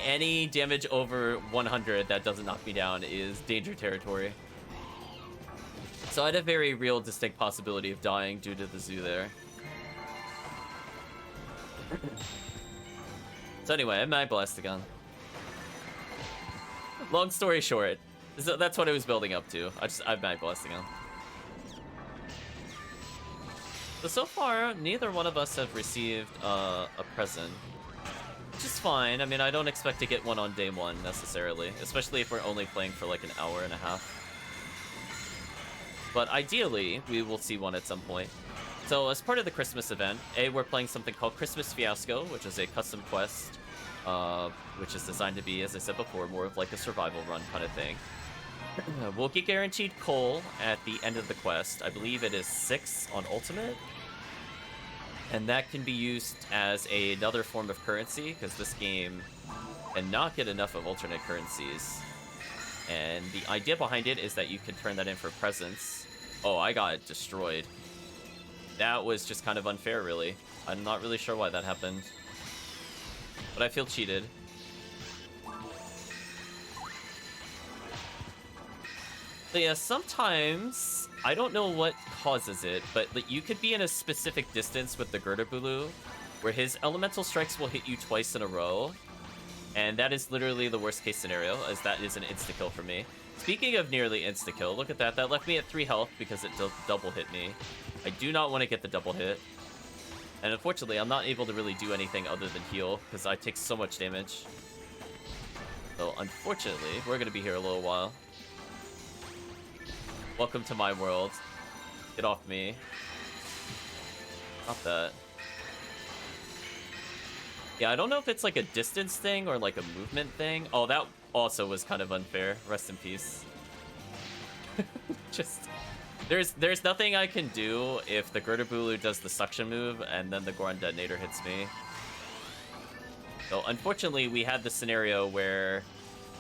Any damage over 100 that doesn't knock me down is danger territory. So I had a very real distinct possibility of dying due to the zoo there. So anyway, I have my Blastagon. Long story short, that's what I was building up to. I've Mag Blastagon. So far, neither one of us have received a present. Which is fine. I mean, I don't expect to get one on day one, necessarily. Especially if we're only playing for like an hour and a half. But ideally, we will see one at some point. So as part of the Christmas event, we're playing something called Christmas Fiasco, which is a custom quest. Which is designed to be, as I said before, more of like a survival run kind of thing. We'll get guaranteed coal at the end of the quest. I believe it is 6 on Ultimate. And that can be used as another form of currency, because this game cannot get enough of alternate currencies. And the idea behind it is that you can turn that in for presents. Oh, I got destroyed. That was just kind of unfair, really. I'm not really sure why that happened. But I feel cheated. So yeah, sometimes, I don't know what causes it, but you could be in a specific distance with the Gurdabulu, where his elemental strikes will hit you twice in a row. And that is literally the worst case scenario, as that is an insta-kill for me. Speaking of nearly insta-kill, look at that. That left me at 3 health because it double hit me. I do not want to get the double hit. And unfortunately, I'm not able to really do anything other than heal, because I take so much damage. So, unfortunately, we're going to be here a little while. Welcome to my world. Get off me. Not that. Yeah, I don't know if it's like a distance thing or like a movement thing. Oh, that also was kind of unfair. Rest in peace. Just... There's nothing I can do if the Gurdabulu does the suction move and then the Goron Detonator hits me. So unfortunately, we had the scenario where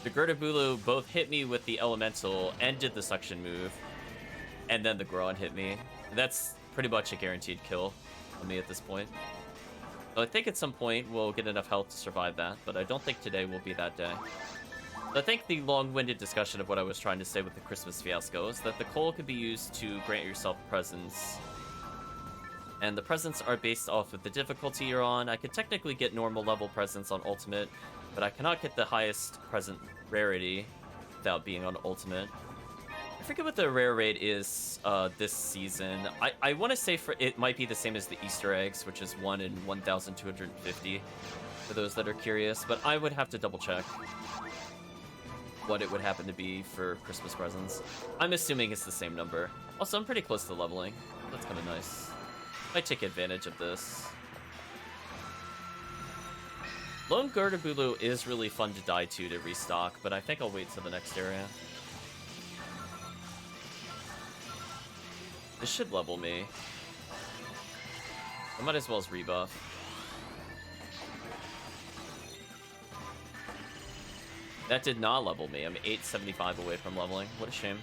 the Gurdabulu both hit me with the Elemental and did the suction move, and then the Goron hit me. That's pretty much a guaranteed kill for me at this point. So I think at some point we'll get enough health to survive that, but I don't think today will be that day. I think the long-winded discussion of what I was trying to say with the Christmas Fiasco is that the coal can be used to grant yourself presents. And the presents are based off of the difficulty you're on. I could technically get normal level presents on Ultimate, but I cannot get the highest present rarity without being on Ultimate. I forget what the rare rate is this season. I want to say it might be the same as the Easter eggs, which is 1 in 1,250, for those that are curious, but I would have to double check what it would happen to be for Christmas presents. I'm assuming it's the same number. Also, I'm pretty close to leveling. That's kind of nice. I take advantage of this. Lone Garderbulu is really fun to die to restock, but I think I'll wait till the next area. This should level me. I might as well as rebuff. That did not level me. I'm 875 away from leveling. What a shame.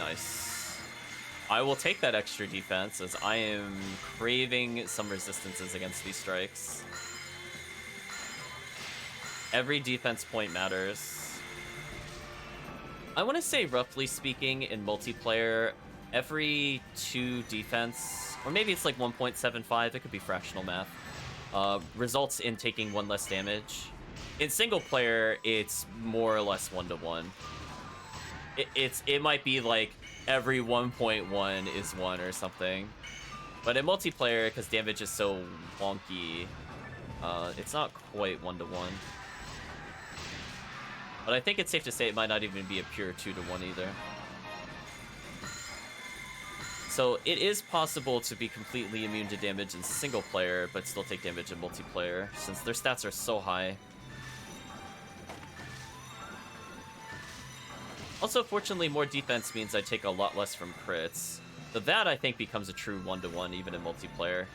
Nice. I will take that extra defense as I am craving some resistances against these strikes. Every defense point matters. I want to say, roughly speaking, in multiplayer, every 2 defense, or maybe it's like 1.75, it could be fractional math, results in taking 1 less damage. In single player, it's more or less 1-to-1. It might be like every 1.1 is 1 or something. But in multiplayer, because damage is so wonky, it's not quite 1-to-1. But I think it's safe to say it might not even be a pure 2-to-1 either. So it is possible to be completely immune to damage in single player, but still take damage in multiplayer, since their stats are so high. Also, fortunately, more defense means I take a lot less from crits. So that, I think, becomes a true 1-to-1 even in multiplayer.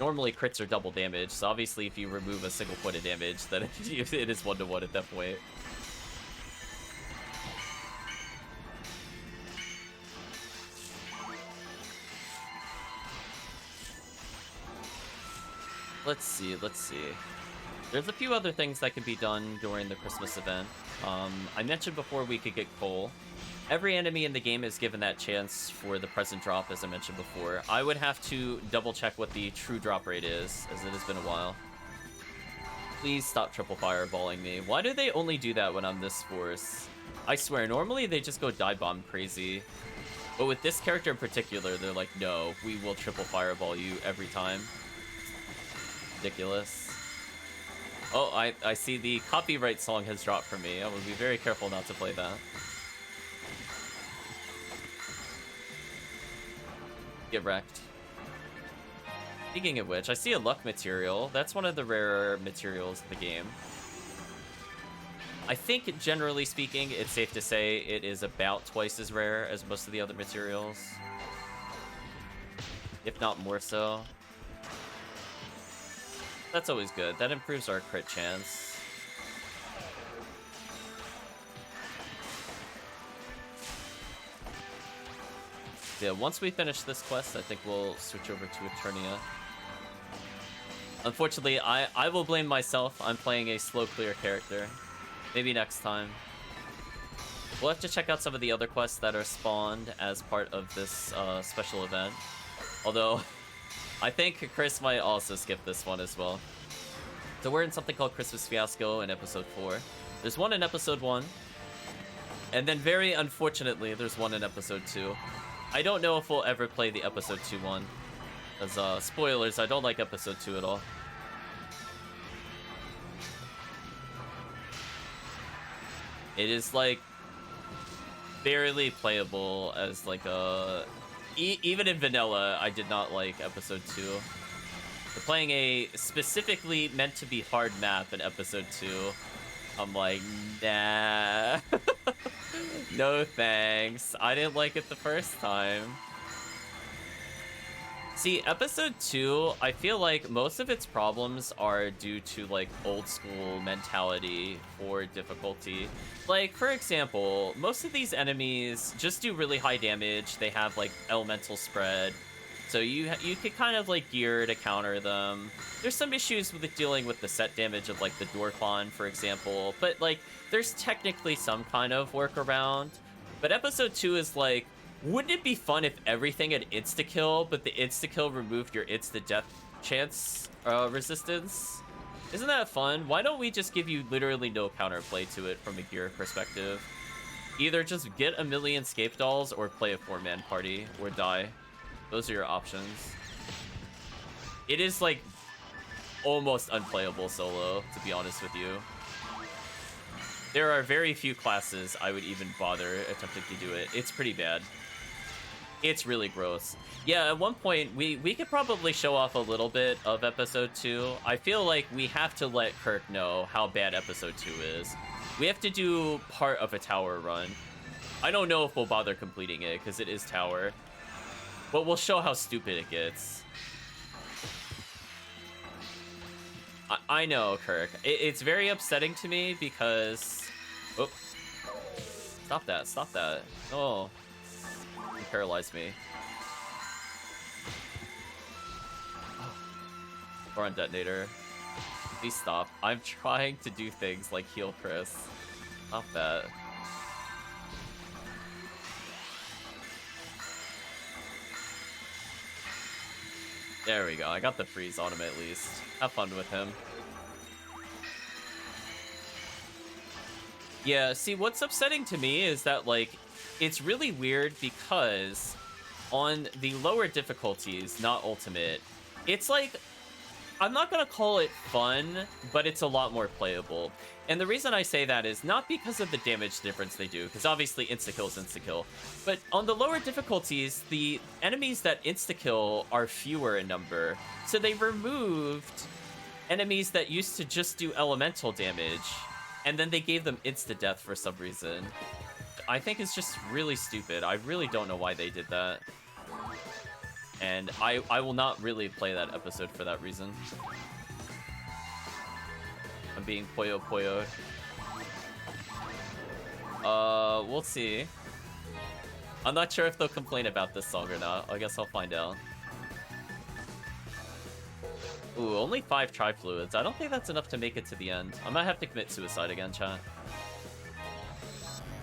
Normally, crits are double damage, so obviously if you remove a single point of damage, then it is 1-to-1 at that point. Let's see. There's a few other things that can be done during the Christmas event. I mentioned before we could get coal. Every enemy in the game is given that chance for the present drop, as I mentioned before. I would have to double check what the true drop rate is, as it has been a while. Please stop triple fireballing me. Why do they only do that when I'm this force? I swear, normally they just go dive bomb crazy. But with this character in particular, they're like, no, we will triple fireball you every time. Ridiculous. Oh, I see the copyright song has dropped for me. I will be very careful not to play that. Get wrecked. Speaking of which, I see a luck material. That's one of the rarer materials of the game. I think, generally speaking, it's safe to say it is about twice as rare as most of the other materials. If not more so. That's always good. That improves our crit chance. Yeah, once we finish this quest, I think we'll switch over to Ephinea. Unfortunately, I will blame myself. I'm playing a slow clear character. Maybe next time. We'll have to check out some of the other quests that are spawned as part of this special event. Although, I think Chris might also skip this one as well. So we're in something called Christmas Fiasco in Episode 4. There's one in Episode 1. And then very unfortunately, there's one in Episode 2. I don't know if we'll ever play the Episode 2 one. As spoilers, I don't like Episode 2 at all. It is like barely playable as like a... even in vanilla, I did not like Episode 2. We're playing a specifically meant to be hard map in Episode 2. I'm like, nah. No thanks. I didn't like it the first time. See, Episode 2, I feel like most of its problems are due to, like, old school mentality for difficulty. Like, for example, most of these enemies just do really high damage. They have, like, elemental spread. So you could kind of, like, gear to counter them. There's some issues with dealing with the set damage of, like, the Dwarfon, for example. But, like, there's technically some kind of workaround. But Episode 2 is, like, wouldn't it be fun if everything had insta-kill, but the insta-kill removed your insta-death chance resistance? Isn't that fun? Why don't we just give you literally no counterplay to it from a gear perspective? Either just get a million scape dolls or play a 4-man party or die. Those are your options. It is like almost unplayable solo, to be honest with you. There are very few classes I would even bother attempting to do it. It's pretty bad. It's really gross. Yeah, at one point, we could probably show off a little bit of Episode 2. I feel like we have to let Kirk know how bad Episode 2 is. We have to do part of a tower run. I don't know if we'll bother completing it, because it is tower. But we'll show how stupid it gets. I know, Kirk. It's very upsetting to me because... Oh. Stop that, stop that. Oh. You paralyzed me. Boron detonator. Please stop. I'm trying to do things like heal Chris. Stop that. There we go. I got the freeze on him at least. Have fun with him. Yeah, see, what's upsetting to me is that, like, it's really weird because on the lower difficulties, not ultimate, it's like, I'm not gonna call it fun, but it's a lot more playable. And the reason I say that is not because of the damage difference they do, because obviously insta-kill is insta-kill, but on the lower difficulties, the enemies that insta-kill are fewer in number. So they removed enemies that used to just do elemental damage, and then they gave them insta-death for some reason. I think it's just really stupid. I really don't know why they did that. And I will not really play that episode for that reason. I'm being Poyo'd. We'll see. I'm not sure if they'll complain about this song or not. I guess I'll find out. Ooh, only 5 tri-fluids. I don't think that's enough to make it to the end. I might have to commit suicide again, chat.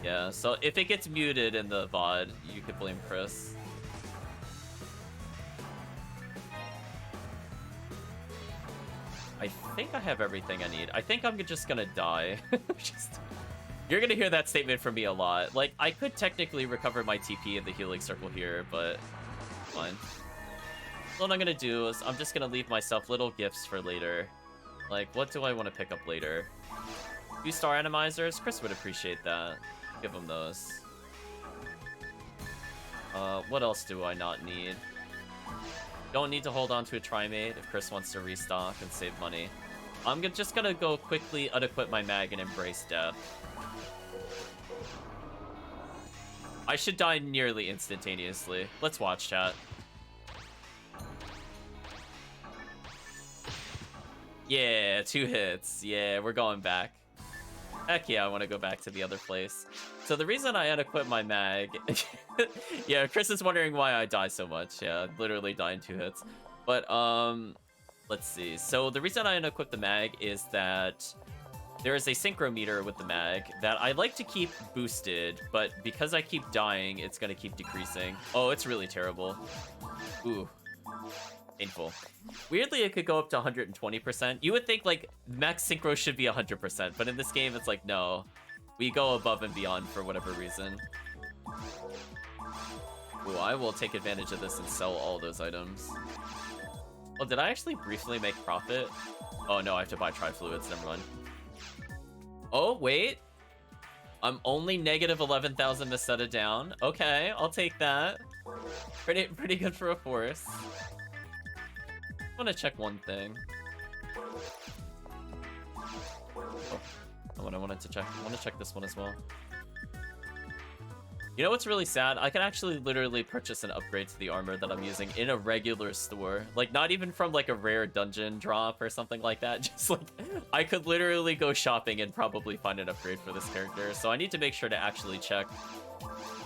Yeah, so if it gets muted in the VOD, you could blame Chris. I think I have everything I need. I think I'm just gonna die. You're gonna hear that statement from me a lot. Like, I could technically recover my TP in the healing circle here, but fine. What I'm gonna do is I'm just gonna leave myself little gifts for later. Like, what do I want to pick up later? 2-star atomizers? Chris would appreciate that. Give him those. What else do I not need? Don't need to hold on to a Trimate if Chris wants to restock and save money. I'm just gonna go quickly unequip my mag and embrace death. I should die nearly instantaneously. Let's watch, chat. Yeah, 2 hits. Yeah, we're going back. Heck yeah, I want to go back to the other place. So the reason I unequip my mag... yeah, Chris is wondering why I die so much. Yeah, literally die in 2 hits. But, let's see. So the reason I unequip the mag is that there is a synchro meter with the mag that I like to keep boosted, but because I keep dying, it's going to keep decreasing. Oh, it's really terrible. Ooh. Painful. Weirdly, it could go up to 120%. You would think, like, max synchro should be 100%, but in this game, it's like, no. We go above and beyond for whatever reason. Ooh, I will take advantage of this and sell all those items. Oh, did I actually briefly make profit? Oh, no, I have to buy tri-fluids. Never mind. Oh, wait. I'm only negative 11,000 Meseta down. Okay, I'll take that. Pretty good for a force. I want to check one thing. Oh, what I wanted to check. I want to check this one as well. You know what's really sad? I can actually literally purchase an upgrade to the armor that I'm using in a regular store. Like, not even from, like, a rare dungeon drop or something like that. Just, like, I could literally go shopping and probably find an upgrade for this character. So I need to make sure to actually check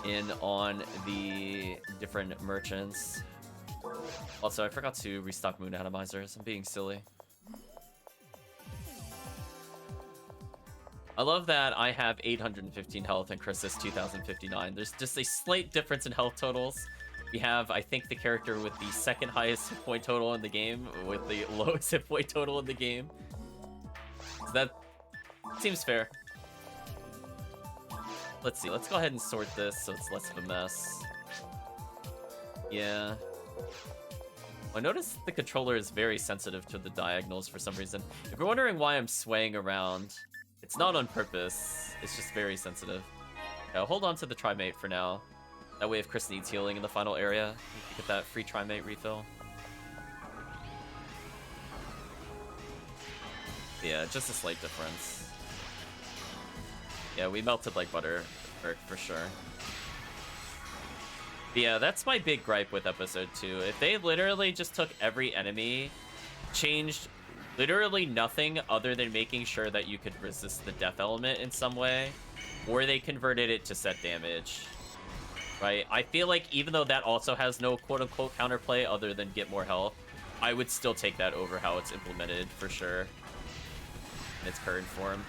in on the different merchants. Also, I forgot to restock moon atomizers. I'm being silly. I love that I have 815 health and Chris has 2059. There's just a slight difference in health totals. We have, I think, the character with the second highest hit point total in the game, with the lowest hit point total in the game. So that seems fair. Let's see, let's go ahead and sort this so it's less of a mess. Yeah. I noticed the controller is very sensitive to the diagonals for some reason. If you're wondering why I'm swaying around, it's not on purpose. It's just very sensitive. Yeah, hold on to the Trimate for now. That way if Chris needs healing in the final area, you can get that free Trimate refill. Yeah, just a slight difference. Yeah, we melted like butter for sure. But yeah, that's my big gripe with episode 2. If they literally just took every enemy, changed literally nothing other than making sure that you could resist the death element in some way, or they converted it to set damage, right? I feel like even though that also has no quote-unquote counterplay other than get more health, I would still take that over how it's implemented for sure in its current form.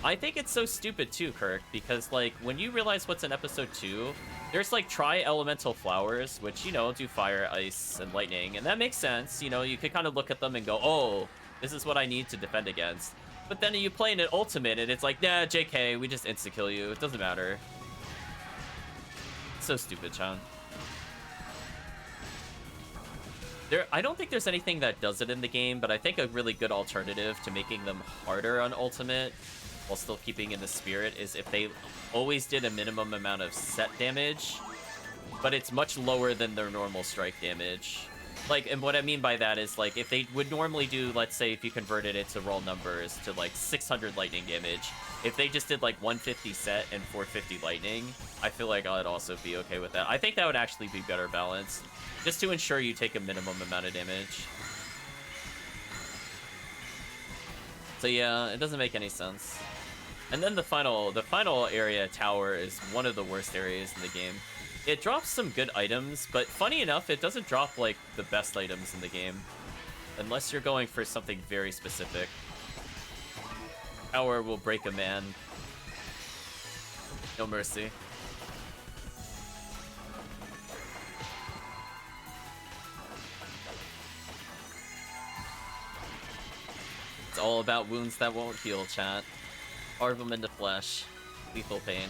I think it's so stupid too, Kirk, because like when you realize what's in episode 2, there's like tri-elemental flowers, which, you know, do fire, ice, and lightning, and that makes sense. You know, you could kind of look at them and go, oh, this is what I need to defend against. But then you play in an ultimate, and it's like, nah, JK, we just insta-kill you. It doesn't matter. So stupid, Chan. I don't think there's anything that does it in the game, but I think a really good alternative to making them harder on ultimate while still keeping in the spirit is if they always did a minimum amount of set damage, but it's much lower than their normal strike damage. Like, and what I mean by that is, like, if they would normally do, let's say, if you converted it to raw numbers to, like, 600 lightning damage, if they just did, like, 150 set and 450 lightning, I feel like I'd also be okay with that. I think that would actually be better balanced, just to ensure you take a minimum amount of damage. So yeah, it doesn't make any sense. And then the final area, tower, is one of the worst areas in the game. It drops some good items, but funny enough, it doesn't drop, like, the best items in the game. Unless you're going for something very specific. Tower will break a man. No mercy. It's all about wounds that won't heal, chat. Carve them into flesh. Lethal pain.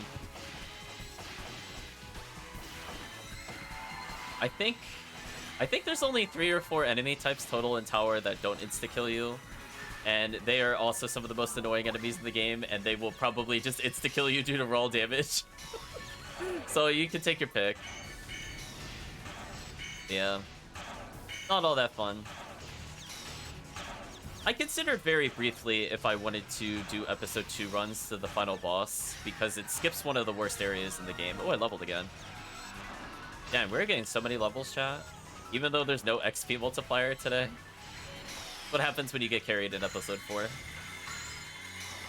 I think there's only 3 or 4 enemy types total in tower that don't insta-kill you. And they are also some of the most annoying enemies in the game, and they will probably just insta-kill you due to roll damage. So you can take your pick. Yeah. Not all that fun. I considered very briefly if I wanted to do episode 2 runs to the final boss, because it skips one of the worst areas in the game. Oh, I leveled again. Damn, we're getting so many levels, chat. Even though there's no XP multiplier today. What happens when you get carried in episode 4?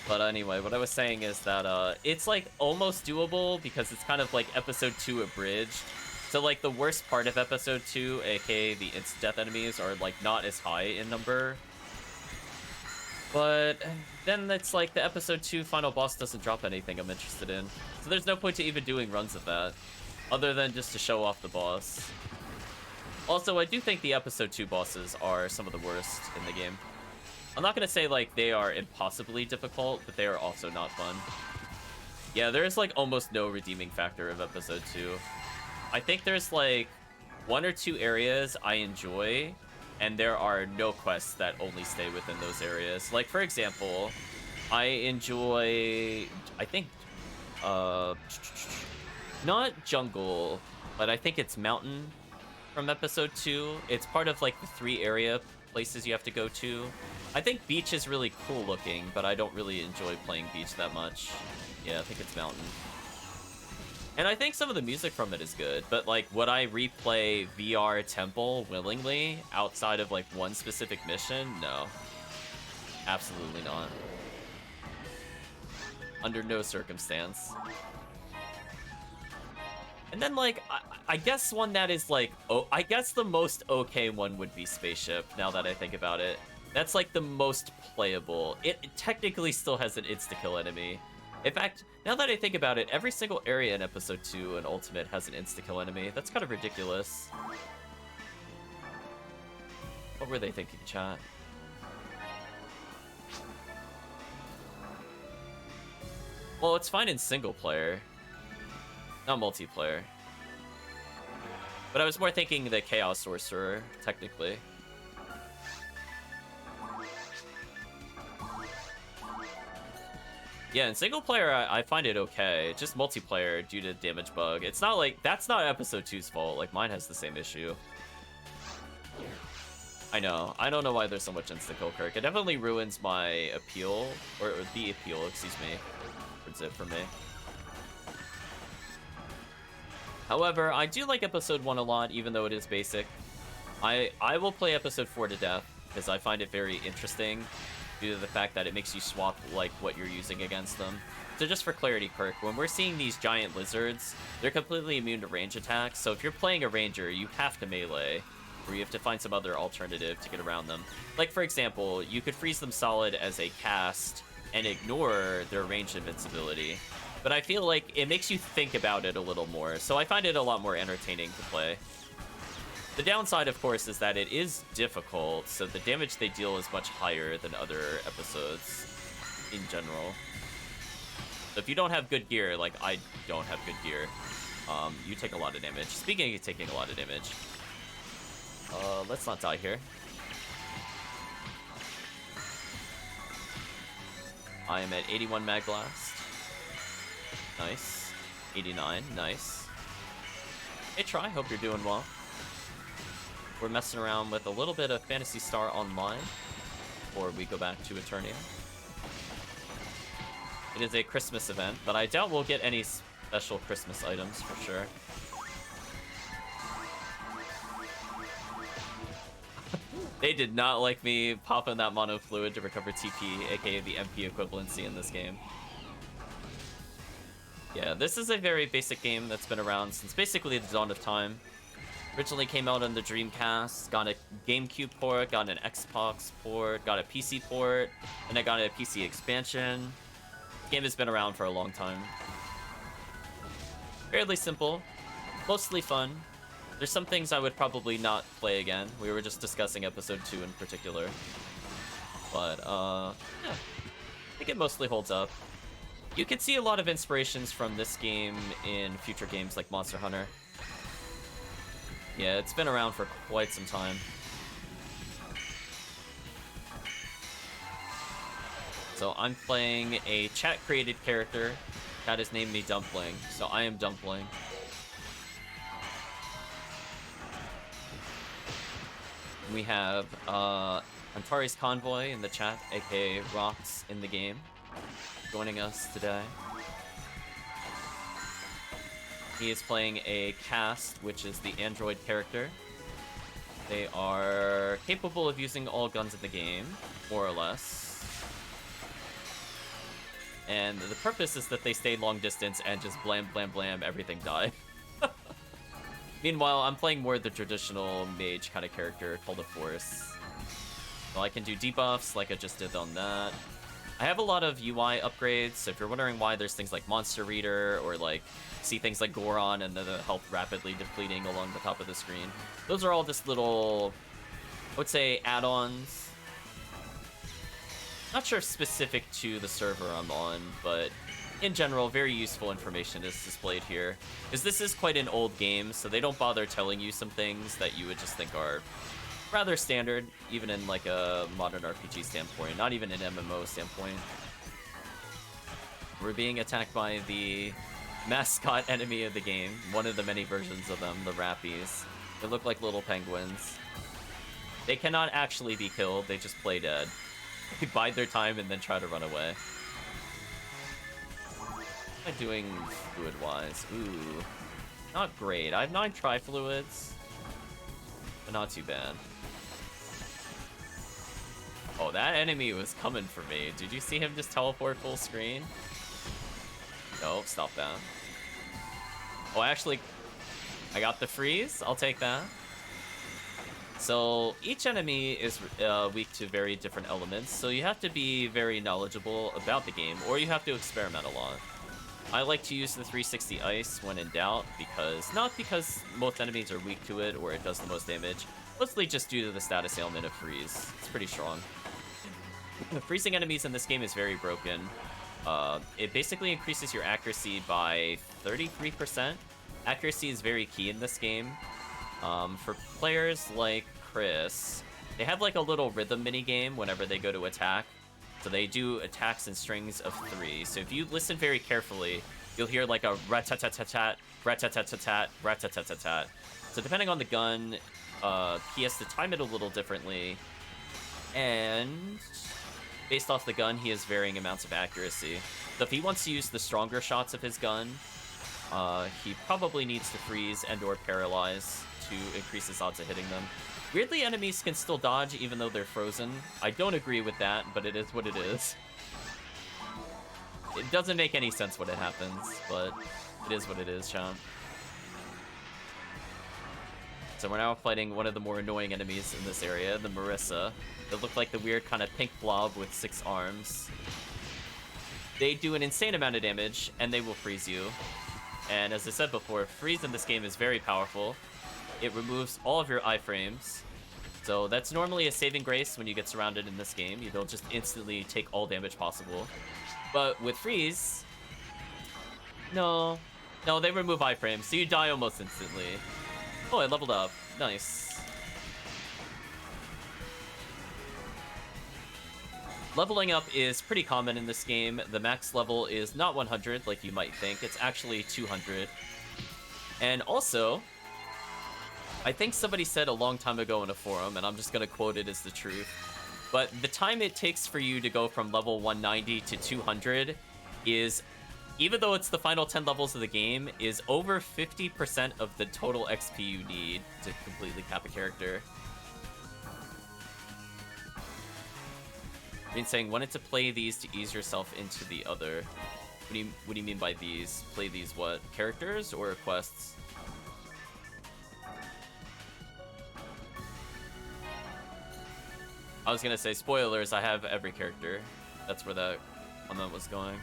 But anyway, what I was saying is that it's like almost doable because it's kind of like episode 2 abridged. So like the worst part of episode 2, aka the instant death enemies, are like not as high in number. But then it's like the episode 2 final boss doesn't drop anything I'm interested in. So there's no point to even doing runs of that, other than just to show off the boss. Also, I do think the episode 2 bosses are some of the worst in the game. I'm not gonna say like they are impossibly difficult, but they are also not fun. Yeah, there's like almost no redeeming factor of episode 2. I think there's like 1 or 2 areas I enjoy, and there are no quests that only stay within those areas. Like, for example, I enjoy, I think, not jungle, but I think it's mountain from episode 2. It's part of, like, the 3 area places you have to go to. I think beach is really cool looking, but I don't really enjoy playing beach that much. Yeah, I think it's mountain. And I think some of the music from it is good, but, like, would I replay VR Temple willingly outside of, like, one specific mission? No. Absolutely not. Under no circumstance. And then, like, I guess one that is, like, oh, I guess the most okay one would be Spaceship, now that I think about it. That's, like, the most playable. It technically still has an insta-kill enemy. In fact, now that I think about it, every single area in episode 2 and Ultimate has an insta-kill enemy. That's kind of ridiculous. What were they thinking, chat? Well, it's fine in single player, not multiplayer. But I was more thinking the Chaos Sorcerer, technically. Yeah, in single player, I find it okay. Just multiplayer, due to damage bug. It's not like... That's not Episode 2's fault. Like, mine has the same issue. I know. I don't know why there's so much insta-kill Kirk. It definitely ruins my appeal, or the appeal, excuse me. That's it for me. However, I do like Episode 1 a lot, even though it is basic. I will play Episode 4 to death, because I find it very interesting, due to the fact that it makes you swap, like, what you're using against them. So just for clarity, Kirk, when we're seeing these giant lizards, they're completely immune to range attacks, so if you're playing a ranger, you have to melee, or you have to find some other alternative to get around them. Like, for example, you could freeze them solid as a cast and ignore their ranged invincibility. But I feel like it makes you think about it a little more, so I find it a lot more entertaining to play. The downside, of course, is that it is difficult, so the damage they deal is much higher than other episodes in general. So if you don't have good gear, like I don't have good gear, you take a lot of damage. Speaking of taking a lot of damage, let's not die here. I am at 81 mag blast. Nice. 89, nice. Hey, Try, hope you're doing well. We're messing around with a little bit of Phantasy Star Online before we go back to Eternia. It is a Christmas event, but I doubt we'll get any special Christmas items for sure. They did not like me popping that mono fluid to recover TP, aka the MP equivalency in this game. Yeah, this is a very basic game that's been around since basically the dawn of time. Originally came out on the Dreamcast, got a GameCube port, got an Xbox port, got a PC port, and I got a PC expansion. The game has been around for a long time. Fairly simple, mostly fun. There's some things I would probably not play again. We were just discussing Episode 2 in particular. But, yeah, I think it mostly holds up. You can see a lot of inspirations from this game in future games like Monster Hunter. Yeah, it's been around for quite some time. So I'm playing a chat-created character that has named me Dumpling, so I am Dumpling. We have Antari's Convoy in the chat, aka Rocks in the game, joining us today. He is playing a cast, which is the android character. They are capable of using all guns in the game, more or less. And the purpose is that they stay long distance and just blam, blam, blam, everything die. Meanwhile, I'm playing more the traditional mage kind of character called a Force. So I can do debuffs like I just did on that. I have a lot of UI upgrades, so if you're wondering why there's things like Monster Reader or like see things like Goron and the health rapidly depleting along the top of the screen, those are all just little, I would say, add-ons. Not sure specific to the server I'm on, but in general, very useful information is displayed here. Because this is quite an old game, so they don't bother telling you some things that you would just think are rather standard, even in like a modern RPG standpoint, not even an MMO standpoint. We're being attacked by the mascot enemy of the game, one of the many versions of them, the Rappies. They look like little penguins. They cannot actually be killed, they just play dead. They bide their time and then try to run away. What am I doing fluid-wise? Ooh, not great. I have 9 tri-fluids, but not too bad. Oh, that enemy was coming for me. Did you see him just teleport full screen? Nope, stop that. Oh, actually, I got the freeze. I'll take that. So each enemy is weak to very different elements, so you have to be very knowledgeable about the game, or you have to experiment a lot. I like to use the 360 ice when in doubt, not because most enemies are weak to it or it does the most damage, mostly just due to the status ailment of freeze. It's pretty strong. Freezing enemies in this game is very broken. It basically increases your accuracy by 33%. Accuracy is very key in this game. For players like Chris, they have like a little rhythm mini game whenever they go to attack. So they do attacks in strings of 3. So if you listen very carefully, you'll hear like a rat-tat-tat-tat, rat-tat-tat-tat, rat-tat-tat-tat. So depending on the gun, he has to time it a little differently. And based off the gun, he has varying amounts of accuracy. So if he wants to use the stronger shots of his gun, he probably needs to freeze and or paralyze to increase his odds of hitting them. Weirdly, enemies can still dodge even though they're frozen. I don't agree with that, but it is what it is. It doesn't make any sense when it happens, but it is what it is, chat. So we're now fighting one of the more annoying enemies in this area, the Marissa. They look like the weird kind of pink blob with 6 arms. They do an insane amount of damage, and they will freeze you. And as I said before, freeze in this game is very powerful. It removes all of your iframes. So that's normally a saving grace when you get surrounded in this game. You don't just instantly take all damage possible. But with freeze... No, they remove iframes, so you die almost instantly. Oh, I leveled up. Nice. Leveling up is pretty common in this game. The max level is not 100 like you might think. It's actually 200. And also, I think somebody said a long time ago in a forum, and I'm just gonna quote it as the truth, but the time it takes for you to go from level 190 to 200 is, even though it's the final 10 levels of the game, is over 50% of the total XP you need to completely cap a character. I mean, saying, wanted to play these to ease yourself into the other. What do you mean by these? Play these what? Characters or quests? I was gonna say, spoilers, I have every character. That's where that comment was going.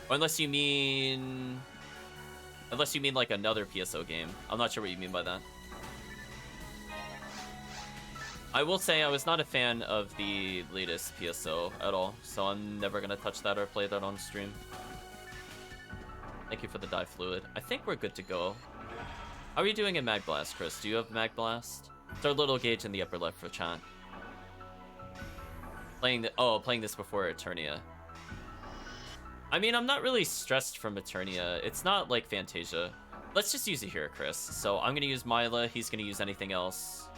Or unless you mean like another PSO game. I'm not sure what you mean by that. I will say I was not a fan of the latest PSO at all, so I'm never gonna touch that or play that on stream. Thank you for the die fluid. I think we're good to go. How are you doing in Mag Blast, Chris? Do you have Mag Blast? It's our little gauge in the upper left for chat. Playing this before Eternia. I mean, I'm not really stressed from Eternia. It's not like Fantasia. Let's just use it here, Chris. So I'm gonna use Myla, he's gonna use anything else.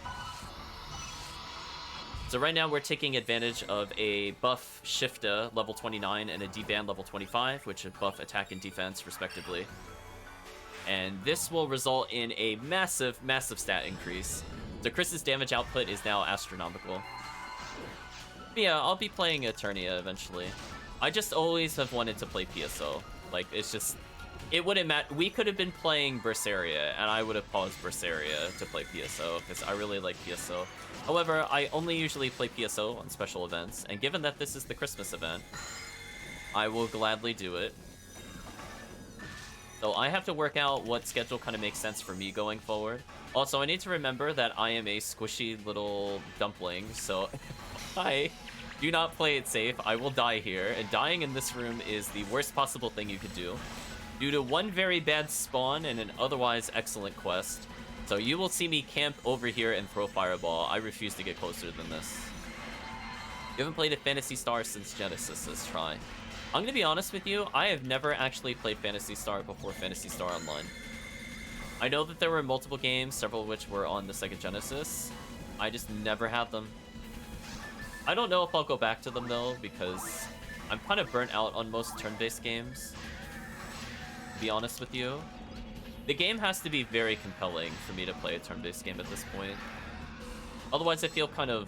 So right now we're taking advantage of a buff Shifta level 29 and a D-Band level 25, which buff attack and defense respectively. And this will result in a massive, massive stat increase. So Chris's damage output is now astronomical. But yeah, I'll be playing Eternia eventually. I just always have wanted to play PSO. Like, it's just... It wouldn't matter. We could have been playing Berseria, and I would have paused Berseria to play PSO, because I really like PSO. However, I only usually play PSO on special events, and given that this is the Christmas event, I will gladly do it. So I have to work out what schedule kind of makes sense for me going forward. Also, I need to remember that I am a squishy little dumpling, so I do not play it safe. I will die here, and dying in this room is the worst possible thing you could do, due to one very bad spawn and an otherwise excellent quest. So you will see me camp over here and throw Fireball. I refuse to get closer than this. You haven't played a Phantasy Star since Genesis. Let's try. I'm gonna be honest with you, I have never actually played Phantasy Star before Phantasy Star Online. I know that there were multiple games, several of which were on the Sega Genesis. I just never had them. I don't know if I'll go back to them though, because I'm kind of burnt out on most turn-based games, to be honest with you. The game has to be very compelling for me to play a turn-based game at this point. Otherwise, I feel kind of,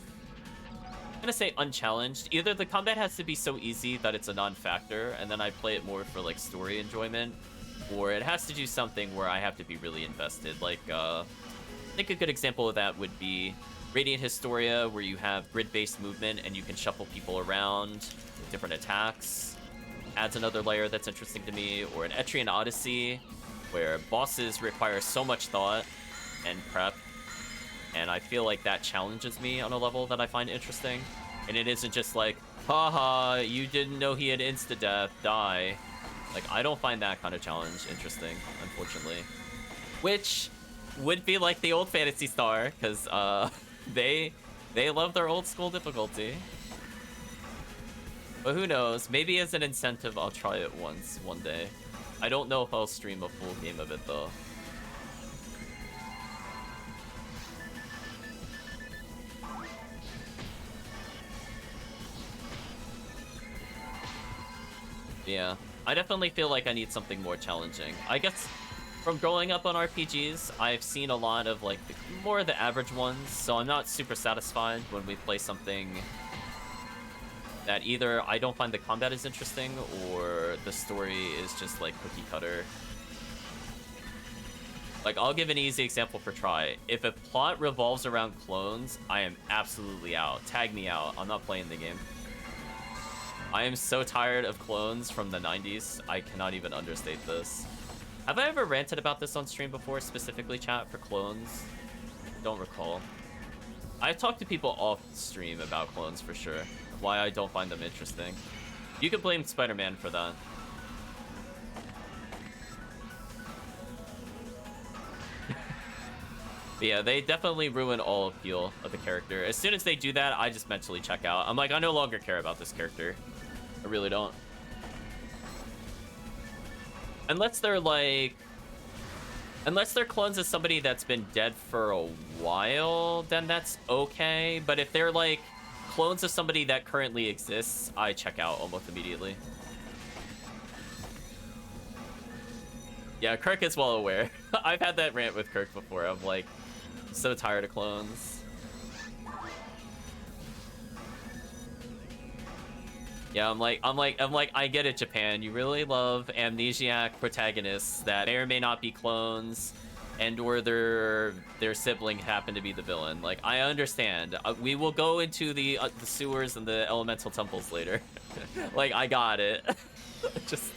I'm gonna say unchallenged. Either the combat has to be so easy that it's a non-factor, and then I play it more for like story enjoyment, or it has to do something where I have to be really invested. Like, I think a good example of that would be Radiant Historia, where you have grid-based movement and you can shuffle people around with different attacks. Adds another layer that's interesting to me. Or an Etrian Odyssey, where bosses require so much thought and prep, and I feel like that challenges me on a level that I find interesting. And it isn't just like, haha, you didn't know he had insta-death, die. Like, I don't find that kind of challenge interesting, unfortunately. Which would be like the old Phantasy Star, because they love their old school difficulty. But who knows? Maybe as an incentive, I'll try it once one day. I don't know if I'll stream a full game of it though. Yeah, I definitely feel like I need something more challenging. I guess from growing up on RPGs, I've seen a lot of like more of the average ones, so I'm not super satisfied when we play something that either I don't find the combat as interesting or the story is just like cookie cutter. Like, I'll give an easy example for Try. If a plot revolves around clones, I am absolutely out. Tag me out. I'm not playing the game. I am so tired of clones from the 90s. I cannot even understate this. Have I ever ranted about this on stream before, specifically chat for clones? Don't recall. I've talked to people off stream about clones for sure. Why I don't find them interesting. You could blame Spider-Man for that. But yeah, they definitely ruin all appeal of the character. As soon as they do that, I just mentally check out. I'm like, I no longer care about this character. I really don't. Unless they're like... Unless they're clones of somebody that's been dead for a while, then that's okay. But if they're like clones of somebody that currently exists, I check out almost immediately. Yeah, Kirk is well aware. I've had that rant with Kirk before. I'm like, so tired of clones. Yeah, I'm like, I get it, Japan. You really love amnesiac protagonists that may or may not be clones, and or their sibling happen to be the villain. Like, I understand. We will go into the sewers and the elemental temples later. Like, I got it. Just,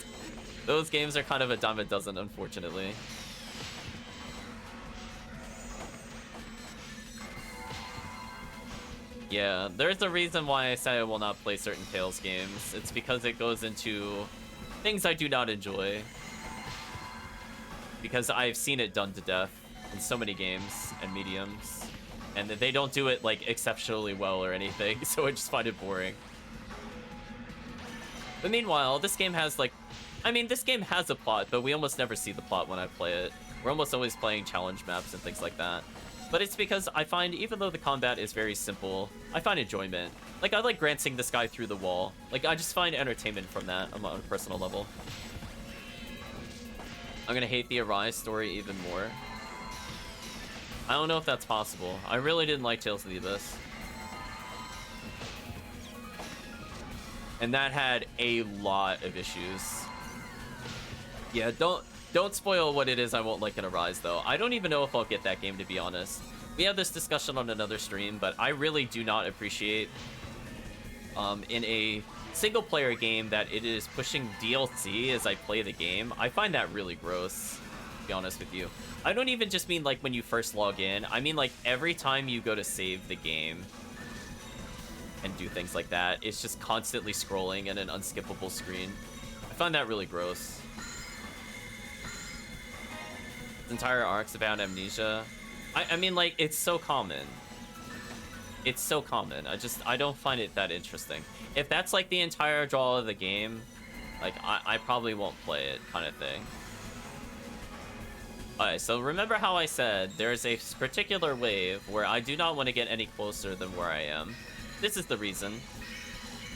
those games are kind of a dime a dozen, unfortunately. Yeah, there's a reason why I say I will not play certain Tales games. It's because it goes into things I do not enjoy. Because I've seen it done to death in so many games and mediums. And they don't do it, like, exceptionally well or anything, so I just find it boring. But meanwhile, this game has, like... I mean, this game has a plot, but we almost never see the plot when I play it. We're almost always playing challenge maps and things like that. But it's because I find, even though the combat is very simple, I find enjoyment. Like, I like glancing this guy through the wall. Like, I just find entertainment from that on a personal level. I'm gonna hate the Arise story even more. I don't know if that's possible. I really didn't like Tales of the Abyss. And that had a lot of issues. Yeah, don't spoil what it is I won't like in Arise, though. I don't even know if I'll get that game, to be honest. We had this discussion on another stream, but I really do not appreciate in a single-player game that it is pushing DLC as I play the game. I find that really gross, to be honest with you. I don't even just mean, like, when you first log in. I mean, like, every time you go to save the game and do things like that, it's just constantly scrolling in an unskippable screen. I find that really gross. Entire arcs about amnesia. I mean, like, it's so common. It's so common. I don't find it that interesting. If that's like the entire draw of the game, like, I probably won't play it, kind of thing. Alright, so remember how I said there's a particular wave where I do not want to get any closer than where I am. This is the reason.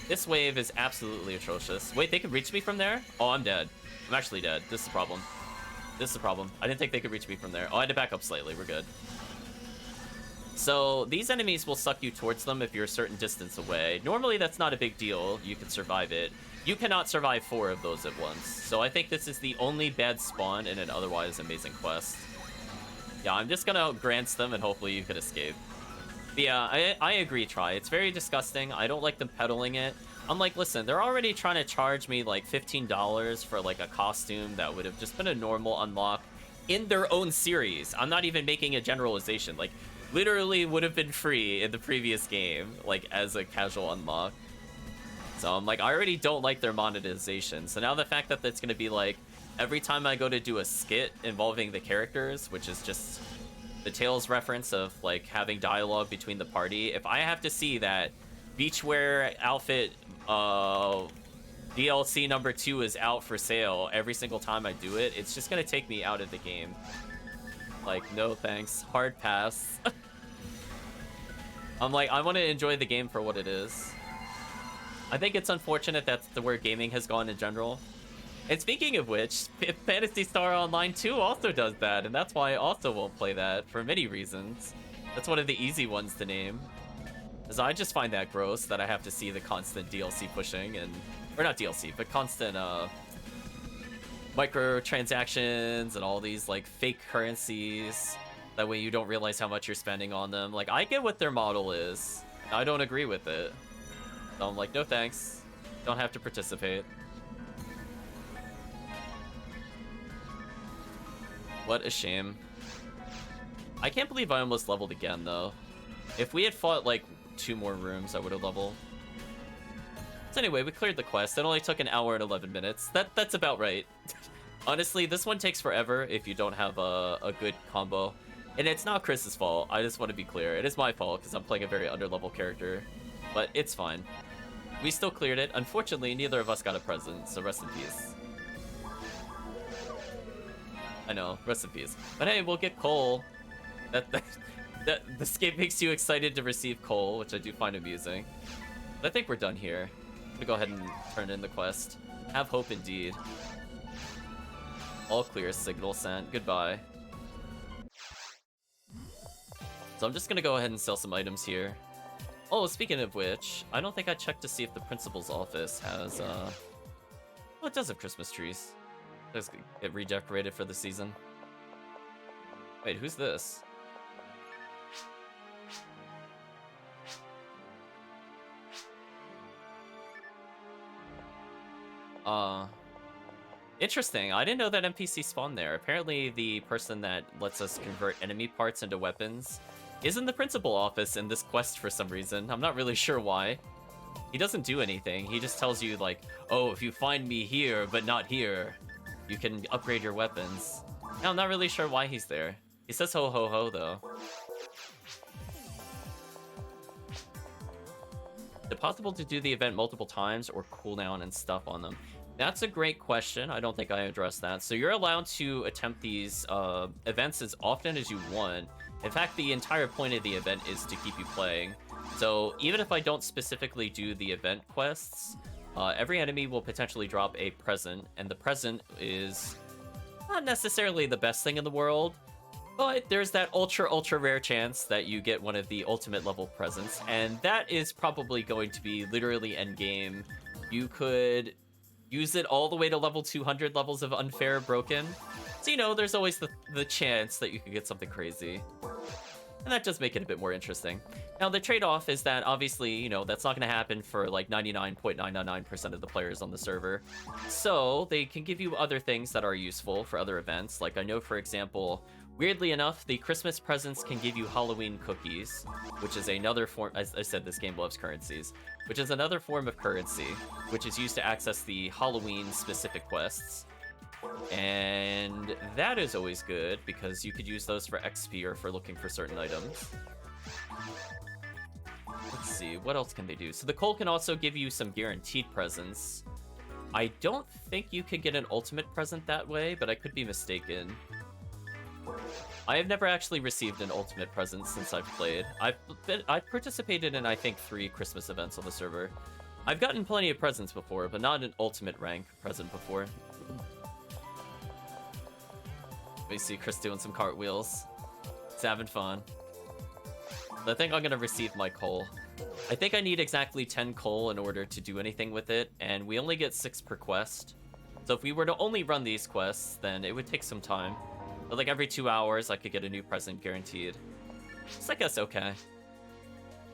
This wave is absolutely atrocious. Wait, they can reach me from there? Oh, I'm dead. I'm actually dead. This is the problem. This is the problem. I didn't think they could reach me from there. Oh, I had to back up slightly. We're good. So, these enemies will suck you towards them if you're a certain distance away. Normally, that's not a big deal. You can survive it. You cannot survive 4 of those at once. So, I think this is the only bad spawn in an otherwise amazing quest. Yeah, I'm just gonna grant them and hopefully you can escape. But yeah, I agree, Try. It's very disgusting. I don't like them peddling it. I'm like, listen, they're already trying to charge me like $15 for like a costume that would have just been a normal unlock in their own series. I'm not even making a generalization. Like, literally would have been free in the previous game, like as a casual unlock. So I'm like, I already don't like their monetization. So now the fact that it's going to be like, every time I go to do a skit involving the characters, which is just the Tales reference of like having dialogue between the party. If I have to see that beachwear outfit DLC number 2 is out for sale every single time I do it, it's just gonna take me out of the game. Like, no thanks. Hard pass. I'm like, I want to enjoy the game for what it is. I think it's unfortunate that's where gaming has gone in general. And speaking of which, Phantasy Star Online 2 also does that, and that's why I also won't play that for many reasons. That's one of the easy ones to name. Because I just find that gross that I have to see the constant DLC pushing and... Or not DLC, but constant, microtransactions and all these, like, fake currencies. That way you don't realize how much you're spending on them. Like, I get what their model is. I don't agree with it. So I'm like, no thanks. Don't have to participate. What a shame. I can't believe I almost leveled again, though. If we had fought, like, 2 more rooms, I would have leveled. So anyway, we cleared the quest. It only took an hour and 11 minutes. That's about right. Honestly, this one takes forever if you don't have a good combo. And it's not Chris's fault. I just want to be clear. It is my fault because I'm playing a very underlevel character. But it's fine. We still cleared it. Unfortunately, neither of us got a present, so rest in peace. I know, rest in peace. But hey, we'll get coal. This game makes you excited to receive coal, which I do find amusing. But I think we're done here. I'm gonna go ahead and turn in the quest. Have hope indeed. All clear, signal sent. Goodbye. So I'm just gonna go ahead and sell some items here. Oh, speaking of which, I don't think I checked to see if the principal's office has, well, it does have Christmas trees. It does get redecorated for the season. Wait, who's this? Interesting. I didn't know that NPC spawned there. Apparently the person that lets us convert enemy parts into weapons is in the principal office in this quest for some reason. I'm not really sure why. He doesn't do anything. He just tells you like, oh, if you find me here, but not here, you can upgrade your weapons. Now, I'm not really sure why he's there. He says ho ho ho though. Is it possible to do the event multiple times or cooldown and stuff on them? That's a great question. I don't think I addressed that. So you're allowed to attempt these events as often as you want. In fact, the entire point of the event is to keep you playing. So even if I don't specifically do the event quests, every enemy will potentially drop a present, and the present is not necessarily the best thing in the world, but there's that ultra rare chance that you get one of the ultimate level presents, and that is probably going to be literally endgame. You could use it all the way to level 200 levels of unfair broken. So, you know, there's always the chance that you could get something crazy. And that does make it a bit more interesting. Now, the trade-off is that, obviously, you know, that's not going to happen for, like, 99.999% of the players on the server. So, they can give you other things that are useful for other events. Like, I know, for example, weirdly enough, the Christmas presents can give you Halloween cookies, which is another form, as I said, this game loves currencies, which is another form of currency, which is used to access the Halloween-specific quests. And that is always good, because you could use those for XP or for looking for certain items. Let's see, what else can they do? So the coal can also give you some guaranteed presents. I don't think you can get an ultimate present that way, but I could be mistaken. I have never actually received an ultimate present since I've played. I've participated in, I think, 3 Christmas events on the server. I've gotten plenty of presents before, but not an ultimate rank present before. We see Chris doing some cartwheels. He's having fun. I think I'm gonna receive my coal. I think I need exactly 10 coal in order to do anything with it, and we only get 6 per quest. So if we were to only run these quests, then it would take some time. But like every 2 hours, I could get a new present guaranteed. It's, I guess, okay.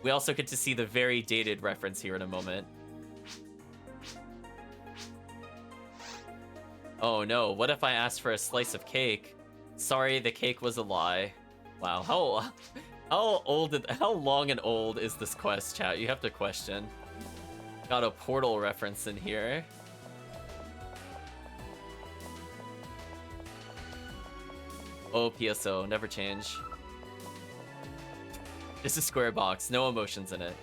We also get to see the very dated reference here in a moment. Oh no, what if I asked for a slice of cake? Sorry, the cake was a lie. Wow, how long and old is this quest, chat? You have to question. Got a Portal reference in here. Oh, PSO, never change. Just a square box, no emotions in it.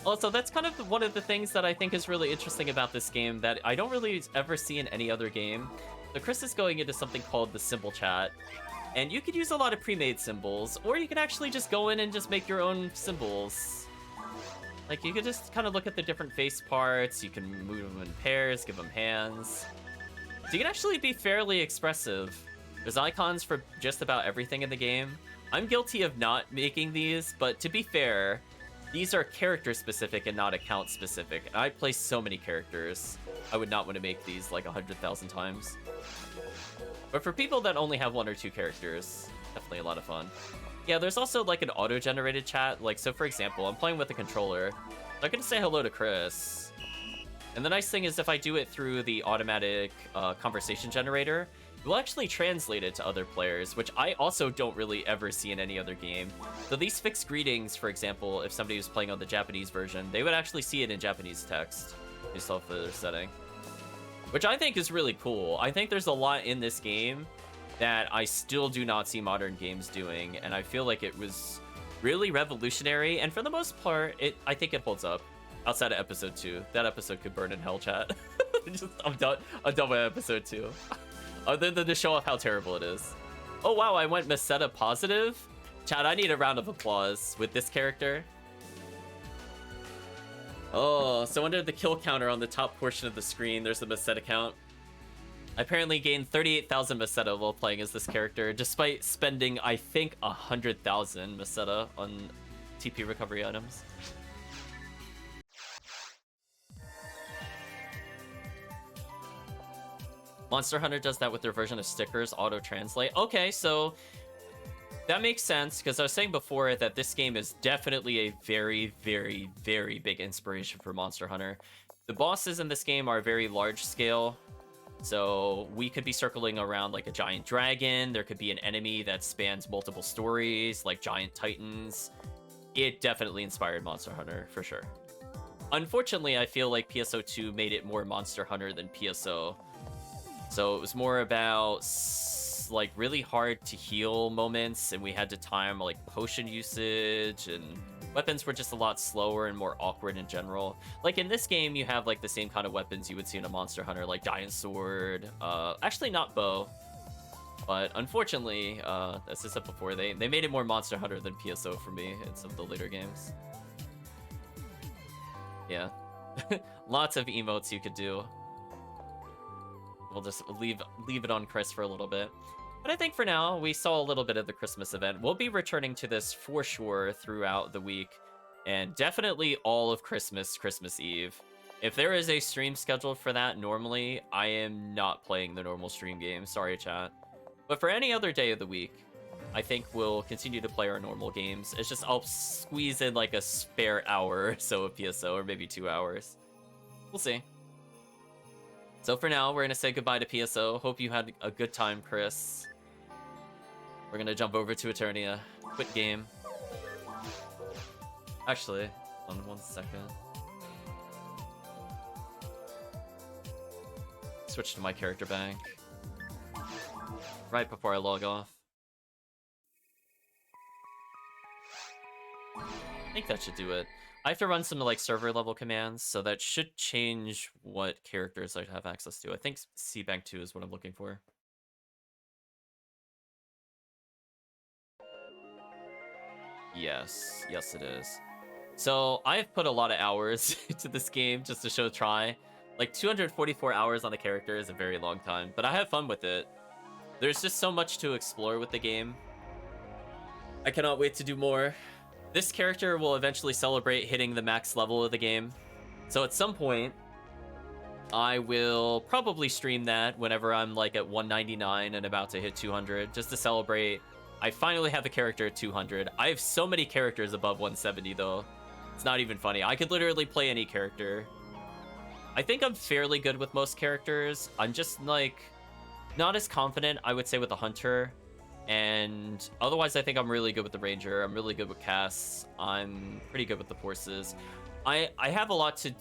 Also, that's kind of one of the things that I think is really interesting about this game that I don't really ever see in any other game. So Chris is going into something called the symbol chat, and you could use a lot of pre-made symbols, or you can actually just go in and just make your own symbols. Like, you could just kind of look at the different face parts, you can move them in pairs, give them hands. So you can actually be fairly expressive. There's icons for just about everything in the game. I'm guilty of not making these, but to be fair, these are character-specific and not account-specific. And I play so many characters, I would not want to make these like 100,000 times. But for people that only have 1 or 2 characters, definitely a lot of fun. Yeah, there's also like an auto-generated chat. Like, so for example, I'm playing with a controller. So I'm gonna say hello to Chris. And the nice thing is if I do it through the automatic conversation generator, it will actually translate it to other players, which I also don't really ever see in any other game. So these fixed greetings, for example, if somebody was playing on the Japanese version, they would actually see it in Japanese text based off of their setting. Which I think is really cool. I think there's a lot in this game that I still do not see modern games doing, and I feel like it was really revolutionary, and for the most part, I think it holds up. Outside of episode 2. That episode could burn in hell, chat. I'm done with episode 2. Other than to show off how terrible it is. Oh wow, I went Meseta positive? Chat, I need a round of applause with this character. Oh, so under the kill counter on the top portion of the screen, there's the Meseta count. I apparently gained 38,000 Meseta while playing as this character, despite spending, I think, 100,000 Meseta on TP recovery items. Monster Hunter does that with their version of stickers, auto-translate. Okay, so that makes sense, because I was saying before that this game is definitely a very, very, very big inspiration for Monster Hunter. The bosses in this game are very large scale, so we could be circling around like a giant dragon. There could be an enemy that spans multiple stories, like giant titans. It definitely inspired Monster Hunter, for sure. Unfortunately, I feel like PSO2 made it more Monster Hunter than PSO. So it was more about like really hard to heal moments, and we had to time like potion usage, and weapons were just a lot slower and more awkward in general. Like in this game, you have like the same kind of weapons you would see in a Monster Hunter, like Giant Sword. Actually not bow, but unfortunately, as I said before, they made it more Monster Hunter than PSO for me in some of the later games. Yeah, lots of emotes you could do. We'll just leave it on Chris for a little bit. But I think for now, we saw a little bit of the Christmas event. We'll be returning to this for sure throughout the week. And definitely all of Christmas Eve. If there is a stream scheduled for that, normally, I am not playing the normal stream game. Sorry, chat. But for any other day of the week, I think we'll continue to play our normal games. It's just I'll squeeze in like a spare hour or so of PSO, or maybe 2 hours. We'll see. So for now, we're going to say goodbye to PSO. Hope you had a good time, Chris. We're going to jump over to Ephinea. Quit game. Actually, hold on 1 second. Switch to my character bank. Right before I log off. I think that should do it. I have to run some like server level commands, so that should change what characters I have access to. I think CBank 2 is what I'm looking for. Yes, yes it is. So I've put a lot of hours into this game just to show try. Like 244 hours on the character is a very long time, but I have fun with it. There's just so much to explore with the game. I cannot wait to do more. This character will eventually celebrate hitting the max level of the game. So at some point, I will probably stream that whenever I'm like at 199 and about to hit 200, just to celebrate. I finally have a character at 200. I have so many characters above 170 though. It's not even funny. I could literally play any character. I think I'm fairly good with most characters. I'm just like not as confident, I would say, with the Hunter. And otherwise, I think I'm really good with the Ranger. I'm really good with casts. I'm pretty good with the Forces. I have a lot to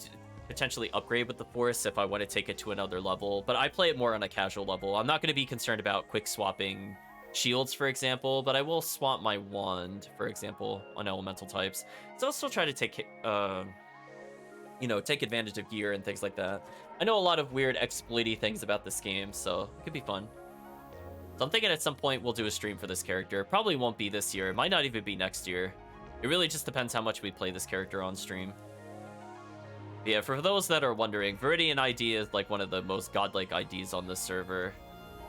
potentially upgrade with the Force if I want to take it to another level, but I play it more on a casual level. I'm not going to be concerned about quick swapping shields, for example, but I will swap my wand, for example, on elemental types. So I'll still try to take, take advantage of gear and things like that. I know a lot of weird exploity things about this game, so it could be fun. So I'm thinking at some point we'll do a stream for this character. Probably won't be this year. It might not even be next year. It really just depends how much we play this character on stream. But yeah, for those that are wondering, Viridian ID is like one of the most godlike IDs on this server.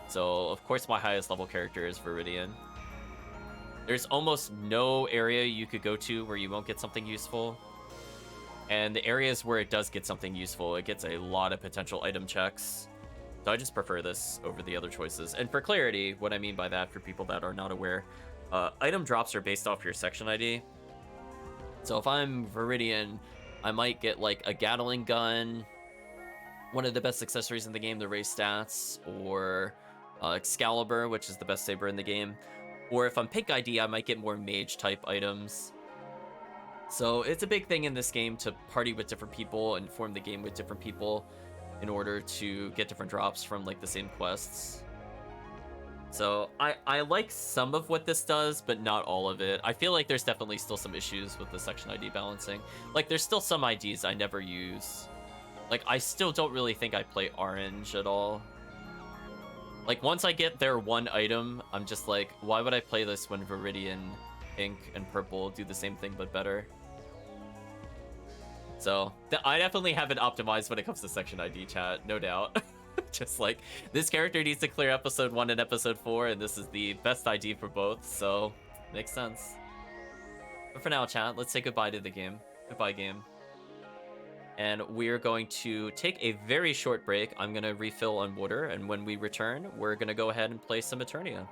So, of course, my highest level character is Viridian. There's almost no area you could go to where you won't get something useful. And the areas where it does get something useful, it gets a lot of potential item checks. So I just prefer this over the other choices. And for clarity, what I mean by that, for people that are not aware, item drops are based off your section ID. So if I'm Viridian, I might get like a Gatling gun, one of the best accessories in the game to raise stats, or Excalibur, which is the best saber in the game. Or if I'm Pink ID, I might get more mage type items. So it's a big thing in this game to party with different people and form the game with different people in order to get different drops from like the same quests. So I like some of what this does, but not all of it. I feel like there's definitely still some issues with the section ID balancing. Like there's still some IDs I never use. Like I still don't really think I play orange at all. Like once I get their one item, I'm just like, why would I play this when Viridian, Pink, and Purple do the same thing but better? So I definitely have it optimized when it comes to section ID, chat, no doubt. Just like, this character needs to clear episode 1 and episode 4, and this is the best ID for both, so makes sense. But for now, chat, let's say goodbye to the game. Goodbye, game. And we're going to take a very short break. I'm going to refill on water, and when we return, we're going to go ahead and play some Eternia.